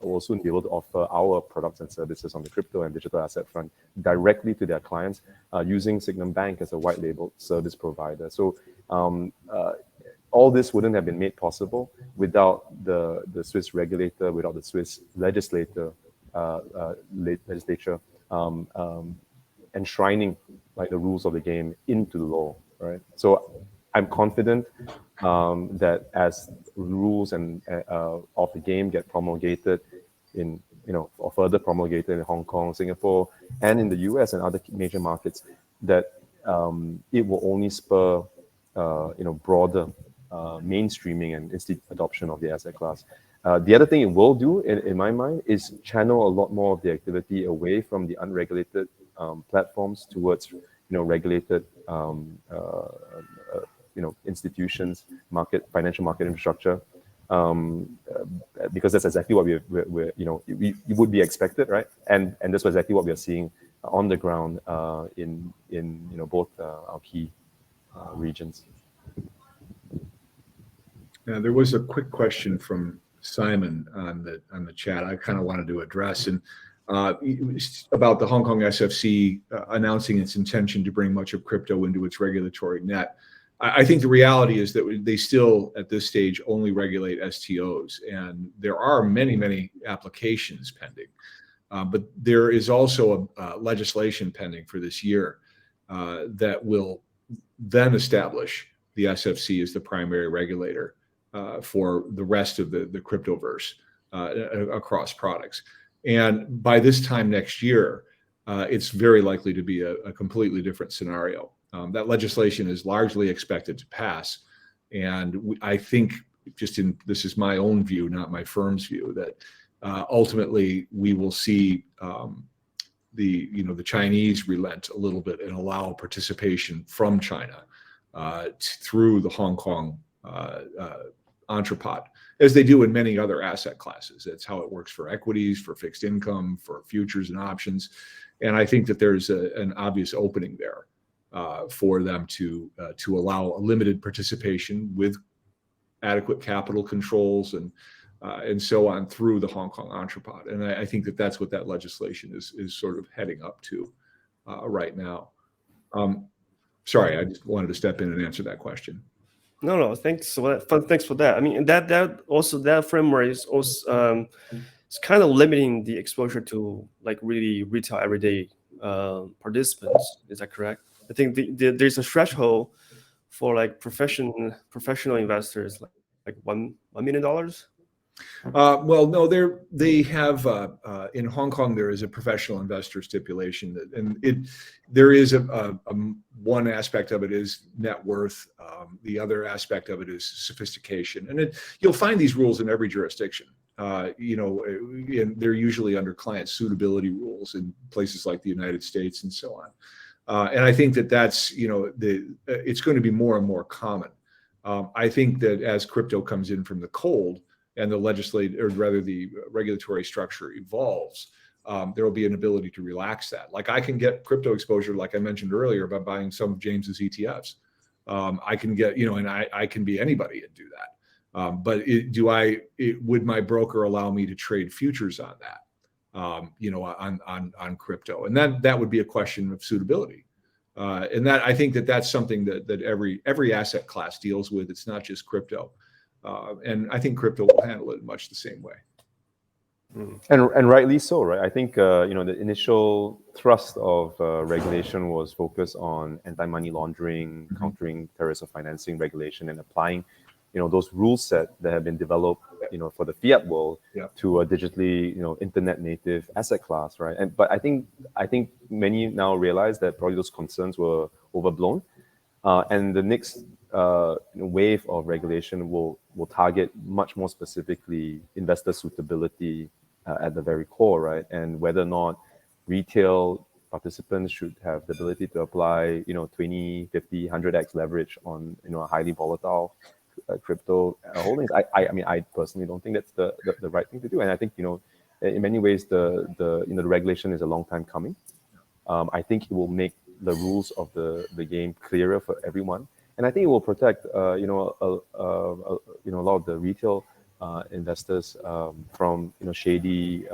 we'll soon be able to offer our products and services on the crypto and digital asset front directly to their clients using Sygnum Bank as a white label service provider. So all this wouldn't have been made possible without the Swiss regulator, without the Swiss legislature enshrining like the rules of the game into the law, right? So I'm confident that as rules and of the game get promulgated or further promulgated in Hong Kong, Singapore, and in the US and other major markets, that it will only spur broader mainstreaming and adoption of the asset class. The other thing it will do, in my mind, is channel a lot more of the activity away from the unregulated platforms towards regulated institutions, financial market infrastructure, because that's exactly what we would be expected, right? And that's exactly what we are seeing on the ground in both our key regions. Yeah, there was a quick question from Simon on the chat I kind of wanted to address, and about the Hong Kong SFC announcing its intention to bring much of crypto into its regulatory net. I think the reality is that they still, at this stage, only regulate STOs, and there are many applications pending. But there is also a legislation pending for this year that will then establish the SFC as the primary regulator for the rest of the cryptoverse across products. And by this time next year, it's very likely to be a completely different scenario. That legislation is largely expected to pass. And I think, this is my own view, not my firm's view, that ultimately we will see the Chinese relent a little bit and allow participation from China through the Hong Kong entrepot, as they do in many other asset classes. That's how it works for equities, for fixed income, for futures and options. And I think that there's an obvious opening there for them to allow a limited participation with adequate capital controls and so on through the Hong Kong entrepot. And I think that that's what that legislation is sort of heading up to right now. Sorry, I just wanted to step in and answer that question. No, thanks for that. Thanks for that. I mean, that framework is also it's kind of limiting the exposure to like really retail everyday participants. Is that correct? I think there's a threshold for like professional investors, like $1 million. Well, no, they have in Hong Kong there is a professional investor stipulation, and there is one aspect of it is net worth. The other aspect of it is sophistication, and you'll find these rules in every jurisdiction. And they're usually under client suitability rules in places like the United States and so on. And I think that's it's going to be more and more common. I think that as crypto comes in from the cold, and the regulatory structure evolves, there will be an ability to relax that. Like I can get crypto exposure, like I mentioned earlier, by buying some of James's ETFs. I can get, and I can be anybody and do that. But would my broker allow me to trade futures on that, on crypto? And that would be a question of suitability. And that I think that's something that every asset class deals with. It's not just crypto. And I think crypto will handle it much the same way. And rightly so, right? I think the initial thrust of regulation was focused on anti-money laundering, countering terrorism financing regulation, and applying, those rule set that have been developed, for the fiat world to a digitally, internet native asset class, right? But I think many now realize that probably those concerns were overblown, and the next wave of regulation will target much more specifically investor suitability at the very core, right? And whether or not retail participants should have the ability to apply, 20, 50, 100x leverage on, a highly volatile crypto holdings. I personally don't think that's the right thing to do. And I think, in many ways, the regulation is a long time coming. I think it will make the rules of the game clearer for everyone. And I think it will protect, a lot of the retail investors from, shady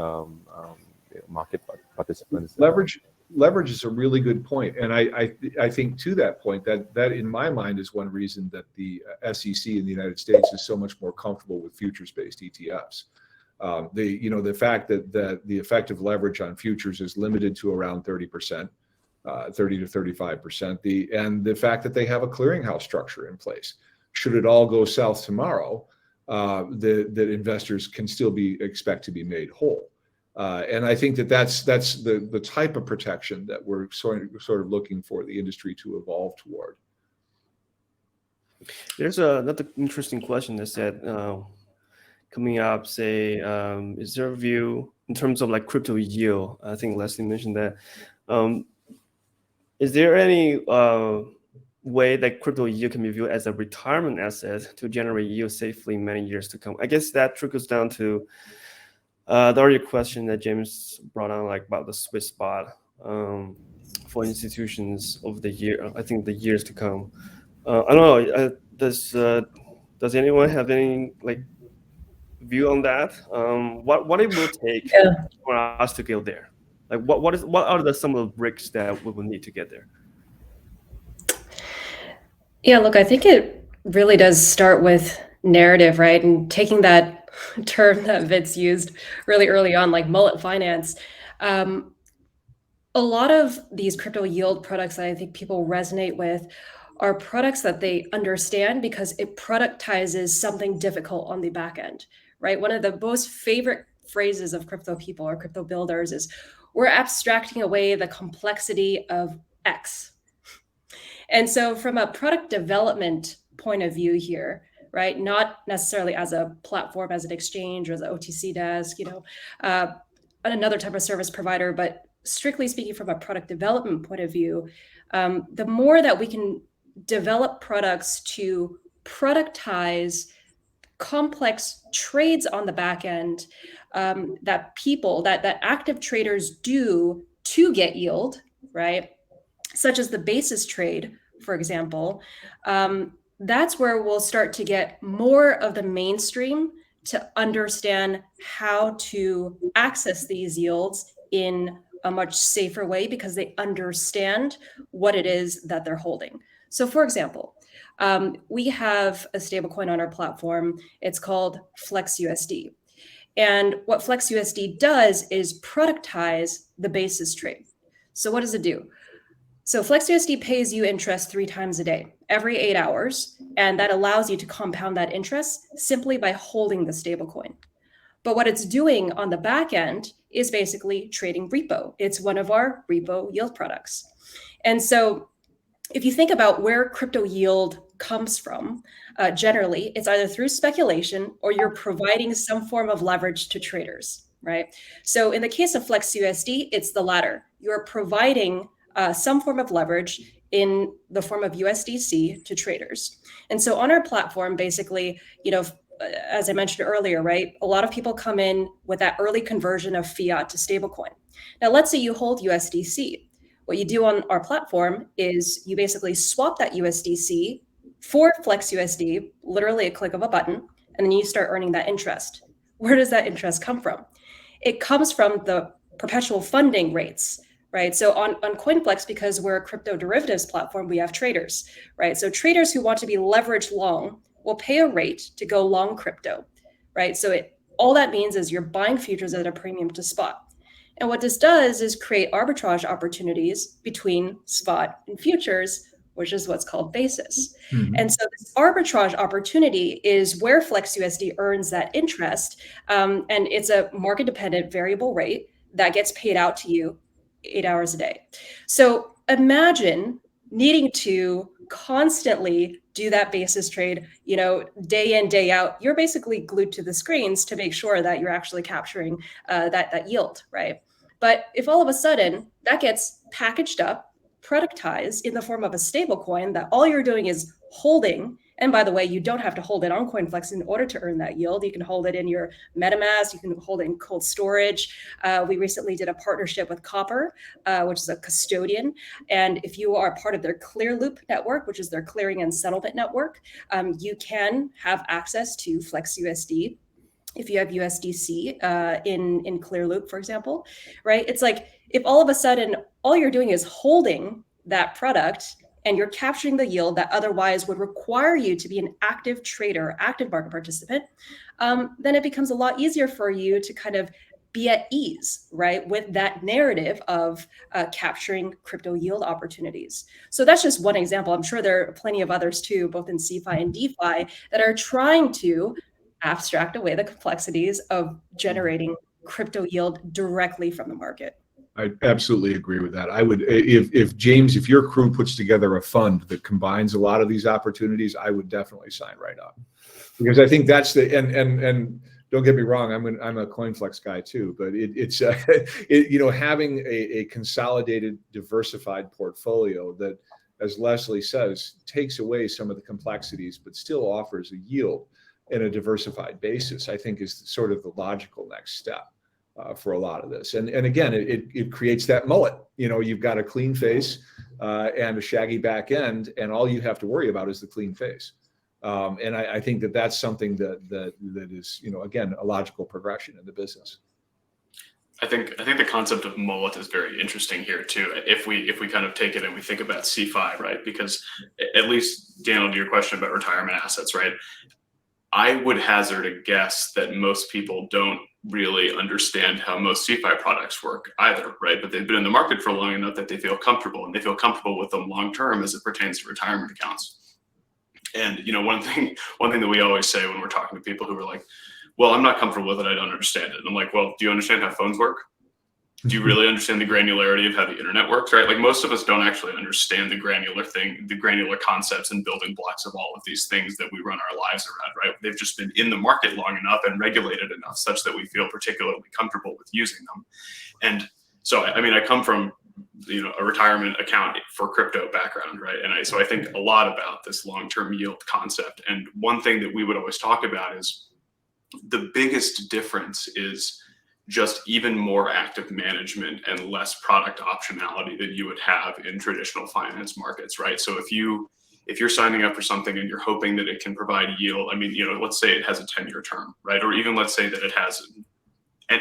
market participants. Leverage is a really good point, and I think to that point that in my mind is one reason that the SEC in the United States is so much more comfortable with futures-based ETFs. The fact that the effective leverage on futures is limited to around 30%. 30 to 35%. And the fact that they have a clearinghouse structure in place. Should it all go south tomorrow, that investors can still expect to be made whole. And I think that's the type of protection that we're sort of looking for the industry to evolve toward. There's another interesting question that said, coming up, say, is there a view in terms of like crypto yield? I think Leslie mentioned that. Is there any way that crypto yield can be viewed as a retirement asset to generate yield safely in many years to come? I guess that trickles down to the earlier question that James brought on, like about the sweet spot for institutions over the years to come. I don't know. Does anyone have any view on that? What it will take for us to get there? Like what are some of the bricks that we will need to get there? Yeah, look, I think it really does start with narrative, right? And taking that term that Vitz used really early on, like mullet finance. A lot of these crypto yield products that I think people resonate with are products that they understand because it productizes something difficult on the back end, right? One of the most favorite phrases of crypto people or crypto builders is, we're abstracting away the complexity of X. And so from a product development point of view here, right, not necessarily as a platform, as an exchange or as an OTC desk, another type of service provider, but strictly speaking from a product development point of view, the more that we can develop products to productize complex trades on the back end that active traders do to get yield, right? Such as the basis trade, for example, that's where we'll start to get more of the mainstream to understand how to access these yields in a much safer way because they understand what it is that they're holding. So for example, we have a stablecoin on our platform. It's called FlexUSD. And what FlexUSD does is productize the basis trade. So what does it do? So FlexUSD pays you interest 3 times a day, every 8 hours, and that allows you to compound that interest simply by holding the stablecoin. But what it's doing on the back end is basically trading repo. It's one of our repo yield products. And so if you think about where crypto yield comes from, generally, it's either through speculation or you're providing some form of leverage to traders, right? So in the case of FlexUSD, it's the latter. You're providing some form of leverage in the form of USDC to traders. And so on our platform, basically, as I mentioned earlier, right, a lot of people come in with that early conversion of fiat to stablecoin. Now, let's say you hold USDC. What you do on our platform is you basically swap that USDC for FlexUSD, literally a click of a button, and then you start earning that interest. Where does that interest come from? It comes from the perpetual funding rates, right? So on CoinFLEX, because we're a crypto derivatives platform, we have traders, right? So traders who want to be leveraged long will pay a rate to go long crypto, right? So all that means is you're buying futures at a premium to spot. And what this does is create arbitrage opportunities between spot and futures, which is what's called basis. Mm-hmm. And so this arbitrage opportunity is where FlexUSD earns that interest. And it's a market-dependent variable rate that gets paid out to you 8 hours a day. So imagine needing to constantly do that basis trade, day in, day out. You're basically glued to the screens to make sure that you're actually capturing that yield, right? But if all of a sudden that gets packaged up, productized in the form of a stable coin that all you're doing is holding, and by the way, you don't have to hold it on CoinFLEX in order to earn that yield. You can hold it in your MetaMask, you can hold it in cold storage. We recently did a partnership with Copper, which is a custodian. And if you are part of their Clearloop network, which is their clearing and settlement network, you can have access to FlexUSD. If you have USDC in Clearloop, for example, right? It's like if all of a sudden all you're doing is holding that product and you're capturing the yield that otherwise would require you to be an active trader, active market participant, then it becomes a lot easier for you to kind of be at ease, right, with that narrative of capturing crypto yield opportunities. So that's just one example. I'm sure there are plenty of others too, both in CeFi and DeFi, that are trying to abstract away the complexities of generating crypto yield directly from the market. I absolutely agree with that. I would, if James, if your crew puts together a fund that combines a lot of these opportunities, I would definitely sign right up, because I think that's the and don't get me wrong, I'm a CoinFLEX guy too, but it's having a consolidated, diversified portfolio that, as Leslie says, takes away some of the complexities, but still offers a yield in a diversified basis, I think is sort of the logical next step for a lot of this. And again, it creates that mullet. You've got a clean face and a shaggy back end, and all you have to worry about is the clean face. And I think that's something that is, again, a logical progression in the business. I think the concept of mullet is very interesting here too. If we kind of take it and we think about CeFi, right? Because at least, Daniel, to your question about retirement assets, right? I would hazard a guess that most people don't really understand how most CeFi products work either, right? But they've been in the market for long enough that they feel comfortable, and they feel comfortable with them long term as it pertains to retirement accounts. And one thing that we always say when we're talking to people who are like, "Well, I'm not comfortable with it. I don't understand it." And I'm like, "Well, do you understand how phones work?" Do you really understand the granularity of how the internet works, right? Like most of us don't actually understand the granular concepts and building blocks of all of these things that we run our lives around, right? They've just been in the market long enough and regulated enough such that we feel particularly comfortable with using them. And so, I mean, I come from, a retirement account for crypto background, right? And so I think a lot about this long-term yield concept. And one thing that we would always talk about is the biggest difference is just even more active management and less product optionality than you would have in traditional finance markets, right? So if you're signing up for something and you're hoping that it can provide yield, I mean, let's say it has a 10-year term, right? Or even let's say that it has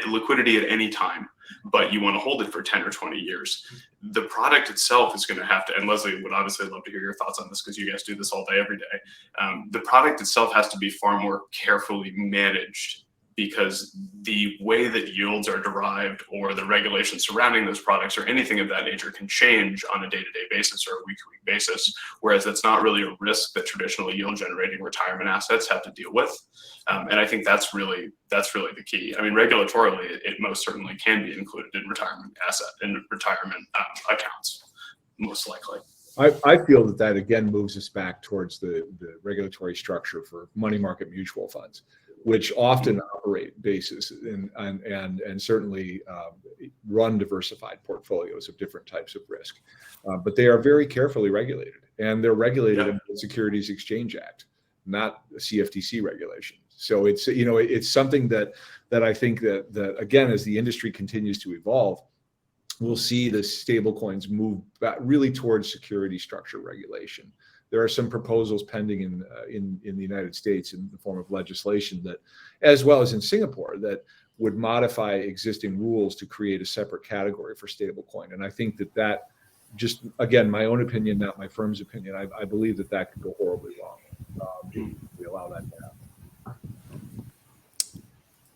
liquidity at any time, but you want to hold it for 10 or 20 years. The product itself is going to have to, and Leslie would obviously love to hear your thoughts on this because you guys do this all day, every day. The product itself has to be far more carefully managed because the way that yields are derived or the regulations surrounding those products or anything of that nature can change on a day-to-day basis or a week-to-week basis, whereas that's not really a risk that traditional yield-generating retirement assets have to deal with. And I think that's really the key. I mean, regulatorily, it most certainly can be included in retirement accounts, most likely. I feel that again moves us back towards the regulatory structure for money market mutual funds, which often operate basis and certainly run diversified portfolios of different types of risk. But they are very carefully regulated, and they're regulated in the Securities Exchange Act, not CFTC regulation. So it's something that I think that again, as the industry continues to evolve, we'll see the stablecoins move back really towards security structure regulation. There are some proposals pending in the United States in the form of legislation that, as well as in Singapore, that would modify existing rules to create a separate category for stablecoin. And I think that just, again, my own opinion, not my firm's opinion, I believe that could go horribly wrong if we allow that to happen.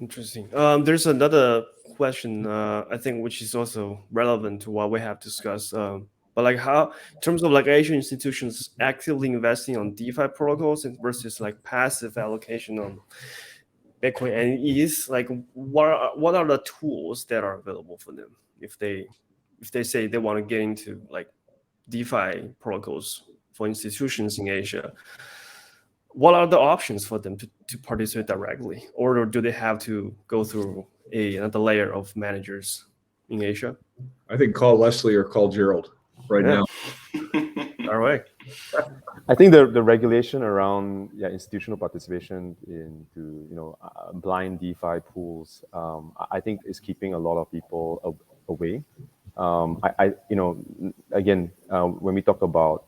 Interesting. There's another question, I think, which is also relevant to what we have discussed. But like how, in terms of like Asian institutions actively investing on DeFi protocols versus like passive allocation on Bitcoin and ETH, like what are the tools that are available for them if they say they want to get into like DeFi protocols for institutions in Asia? What are the options for them to participate directly, or do they have to go through another layer of managers in Asia? I think call Leslie or call Gerald now. All right. I think the regulation around institutional participation into blind DeFi pools, I think is keeping a lot of people away. Again, when we talk about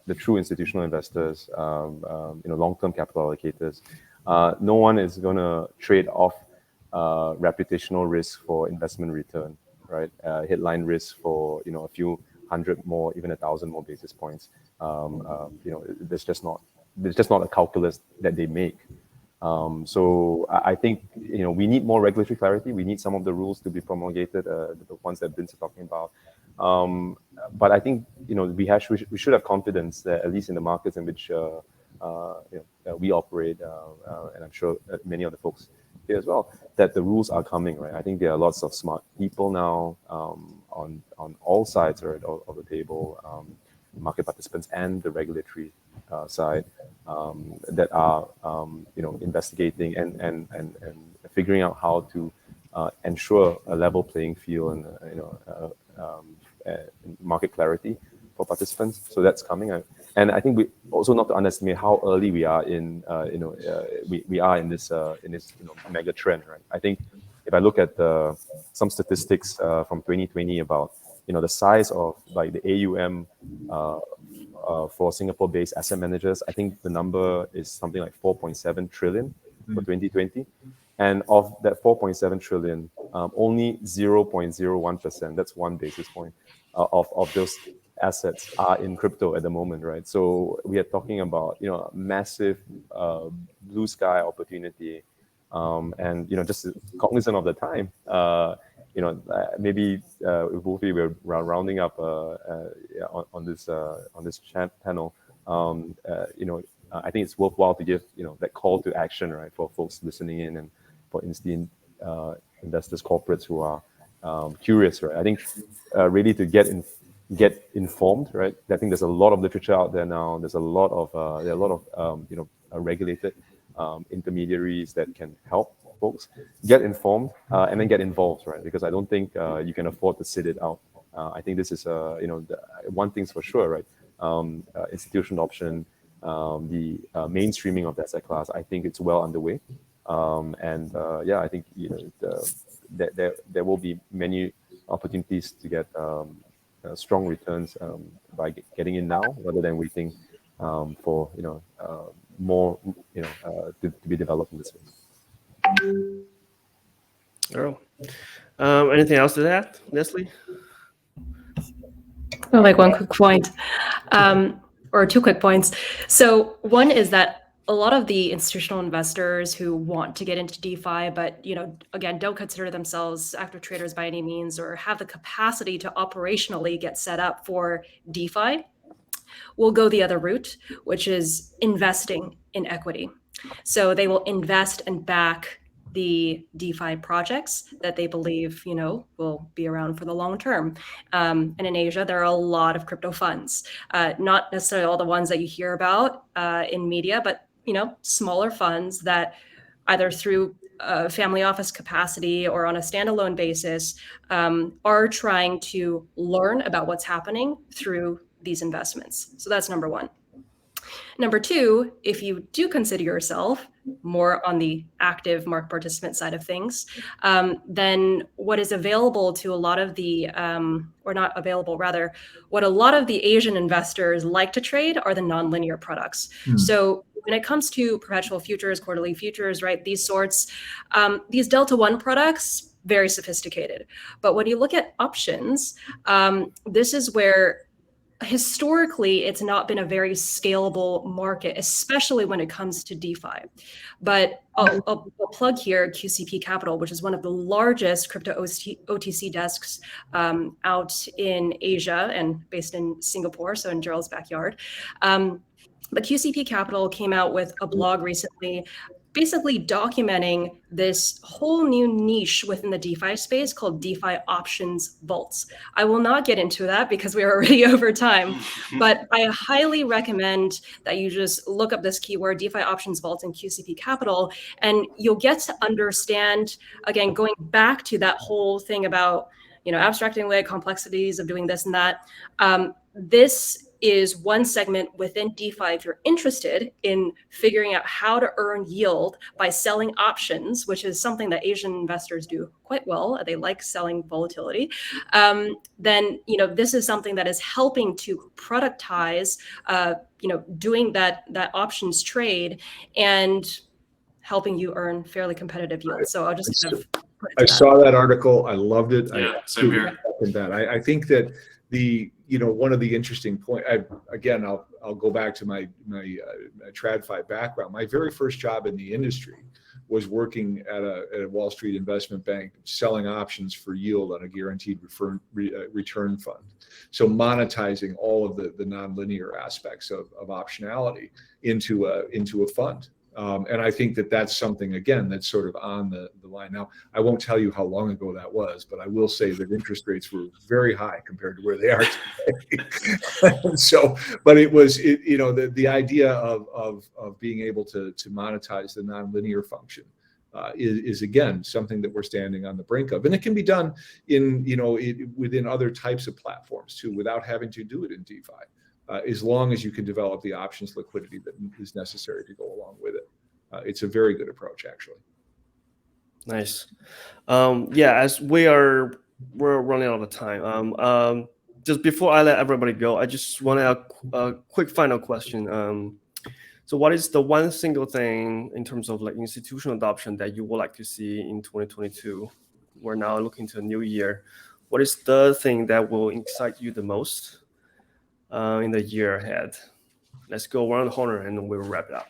the true institutional investors, long-term capital allocators, no one is going to trade off reputational risk for investment return, right? Headline risk for a few hundred more, even 1,000 more basis points. There's just not a calculus that they make. So I think we need more regulatory clarity. We need some of the rules to be promulgated, the ones that Vince is talking about. But I think we should have confidence that at least in the markets in which we operate, and I'm sure many of the folks here as well, that the rules are coming, right? I think there are lots of smart people now on all sides, right, of the table, market participants and the regulatory side, that are investigating and figuring out how to ensure a level playing field and market clarity for participants. So that's coming. And I think we also not to underestimate how early we are in we are in this mega trend, right? I think if I look at some statistics from 2020 about the size of like the AUM for Singapore-based asset managers, I think the number is something like 4.7 trillion for 2020. And of that 4.7 trillion, only 0.01%, that's 1 basis point, of those assets are in crypto at the moment, right? So we are talking about massive blue sky opportunity, and just cognizant of the time. Maybe we're rounding up on this panel. I think it's worthwhile to give that call to action, right, for folks listening in and for investors, corporates who are curious, right? I think really to get informed, right? I think there's a lot of literature out there now. There's a lot of regulated intermediaries that can help folks get informed and then get involved, right? Because I don't think you can afford to sit it out. I think this is one thing's for sure, right? Institutional adoption, the mainstreaming of the asset class, I think it's well underway. I think there will be many opportunities to get strong returns by getting in now, rather than waiting for more to be developed in this way. Earl, anything else to add, Leslie? Oh, like one quick point, or two quick points. So one is that a lot of the institutional investors who want to get into DeFi, but again, don't consider themselves active traders by any means, or have the capacity to operationally get set up for DeFi, will go the other route, which is investing in equity. So they will invest and back the DeFi projects that they believe, will be around for the long term. And in Asia, there are a lot of crypto funds, not necessarily all the ones that you hear about in media, but smaller funds that either through family office capacity or on a standalone basis are trying to learn about what's happening through these investments. So that's number one. Number two, if you do consider yourself more on the active market participant side of things, then what is available to a lot of the, or not available, rather, what a lot of the Asian investors like to trade are the nonlinear products. So when it comes to perpetual futures, quarterly futures, right, these sorts, these Delta One products, very sophisticated. But when you look at options, this is where historically, it's not been a very scalable market, especially when it comes to DeFi. But I'll plug here QCP Capital, which is one of the largest crypto OTC desks out in Asia and based in Singapore, so in Gerald's backyard. But QCP Capital came out with a blog recently basically documenting this whole new niche within the DeFi space called DeFi options vaults. I will not get into that because we are already over time, but I highly recommend that you just look up this keyword, DeFi options vaults in QCP Capital, and you'll get to understand, again, going back to that whole thing about, abstracting away complexities of doing this and that. This is one segment within DeFi if you're interested in figuring out how to earn yield by selling options, which is something that Asian investors do quite well. They like selling volatility. Then, this is something that is helping to productize, doing that options trade and helping you earn fairly competitive yield. So I'll just kind of put it to I that. saw that article. I loved it. Yeah, same here. I think that one of the interesting point, I'll go back to my TradFi background. My very first job in the industry was working at a Wall Street investment bank, selling options for yield on a guaranteed return fund. So monetizing all of the nonlinear aspects of optionality into a fund. And I think that that's something, again, that's sort of on the line. Now, I won't tell you how long ago that was, but I will say that interest rates were very high compared to where they are today. So, but it was, the idea of being able to monetize the nonlinear function is again, something that we're standing on the brink of. And it can be done within other types of platforms too, without having to do it in DeFi. As long as you can develop the options liquidity that is necessary to go along with it. It's a very good approach, actually. Nice. As we're running out of time. Just before I let everybody go, I just want to have a quick final question. So what is the one single thing in terms of like institutional adoption that you would like to see in 2022? We're now looking to a new year. What is the thing that will excite you the most in the year ahead? Let's go around the corner and then we'll wrap it up.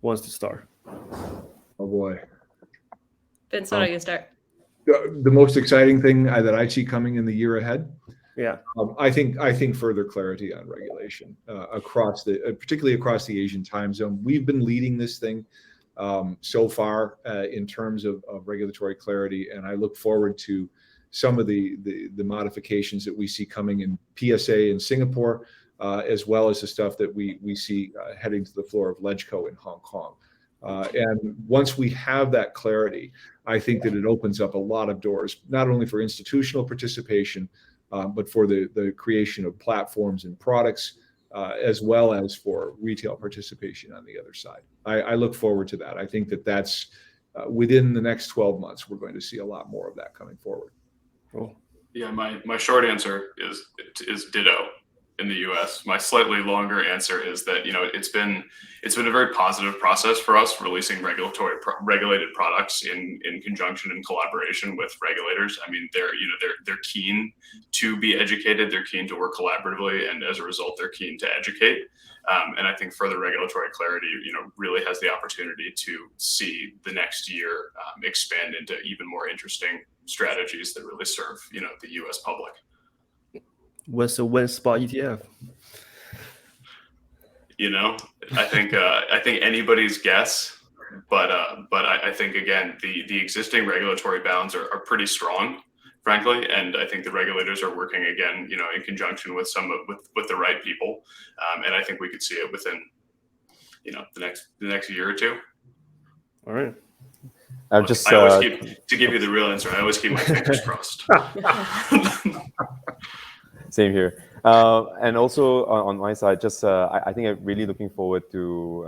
Who wants to start? Oh boy. Vince, why don't you start? The most exciting thing that I see coming in the year ahead. Yeah. I think further clarity on regulation particularly across the Asian time zone. We've been leading this thing so far in terms of regulatory clarity, and I look forward to some of the modifications that we see coming in PSA in Singapore, as well as the stuff that we see heading to the floor of LegCo in Hong Kong. And once we have that clarity, I think that it opens up a lot of doors, not only for institutional participation, but for the creation of platforms and products, as well as for retail participation on the other side. I look forward to that. I think that that's within the next 12 months, we're going to see a lot more of that coming forward. Cool. Yeah, my short answer is ditto in the U.S. My slightly longer answer is that, you know, it's been a very positive process for us releasing regulated products in conjunction and collaboration with regulators. I mean, they're keen to be educated, they're keen to work collaboratively, and as a result, they're keen to educate. And I think further regulatory clarity, you know, really has the opportunity to see the next year expand into even more interesting strategies that really serve, you know, the U.S. public. What's the win spot ETF? You know, I think anybody's guess, but I think again the existing regulatory bounds are pretty strong, frankly, and I think the regulators are working again, you know, in conjunction with with the right people, and I think we could see it within, you know, the next year or two. All right. I always to give you the real answer, I always keep my fingers crossed. Same here. And also on my side, just I think I'm really looking forward to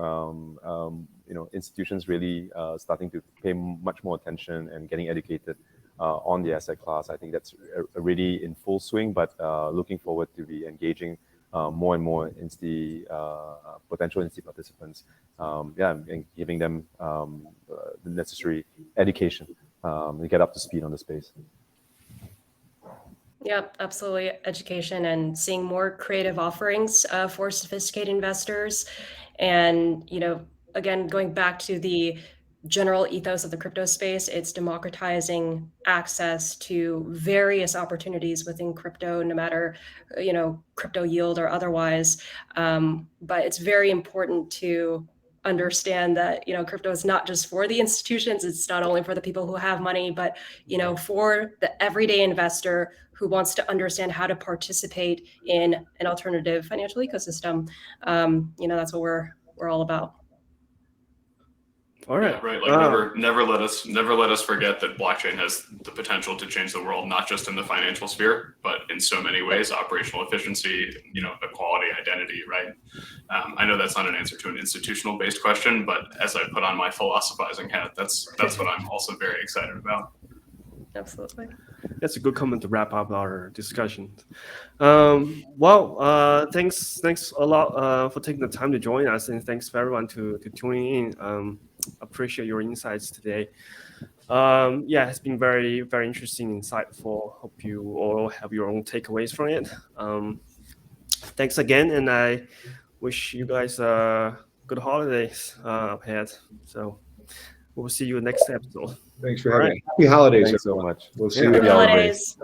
you know, institutions really starting to pay much more attention and getting educated on the asset class. I think that's really in full swing, but looking forward to be engaging more and more potential institute participants, and giving them the necessary education to get up to speed on the space. Yep, absolutely. Education and seeing more creative offerings for sophisticated investors. And, you know, again, going back to the general ethos of the crypto space, it's democratizing access to various opportunities within crypto, no matter, you know, crypto yield or otherwise. But it's very important to understand that, you know, crypto is not just for the institutions. It's not only for the people who have money, but, you know, for the everyday investor who wants to understand how to participate in an alternative financial ecosystem. You know, that's what we're all about. All right. Yeah, right. Like never let us forget that blockchain has the potential to change the world, not just in the financial sphere, but in so many ways: operational efficiency, you know, equality, identity. Right. I know that's not an answer to an institutional based question, but as I put on my philosophizing hat, that's what I'm also very excited about. Absolutely. That's a good comment to wrap up our discussion. Well, thanks a lot for taking the time to join us, and thanks for everyone to tuning in. Appreciate your insights today. Yeah, it's been very, very interesting, insightful. Hope you all have your own takeaways from it. Thanks again, and I wish you guys good holidays ahead. So we'll see you next episode. Thanks for having me. Happy holidays. Thanks so much. We'll see Yeah. you. Happy holidays.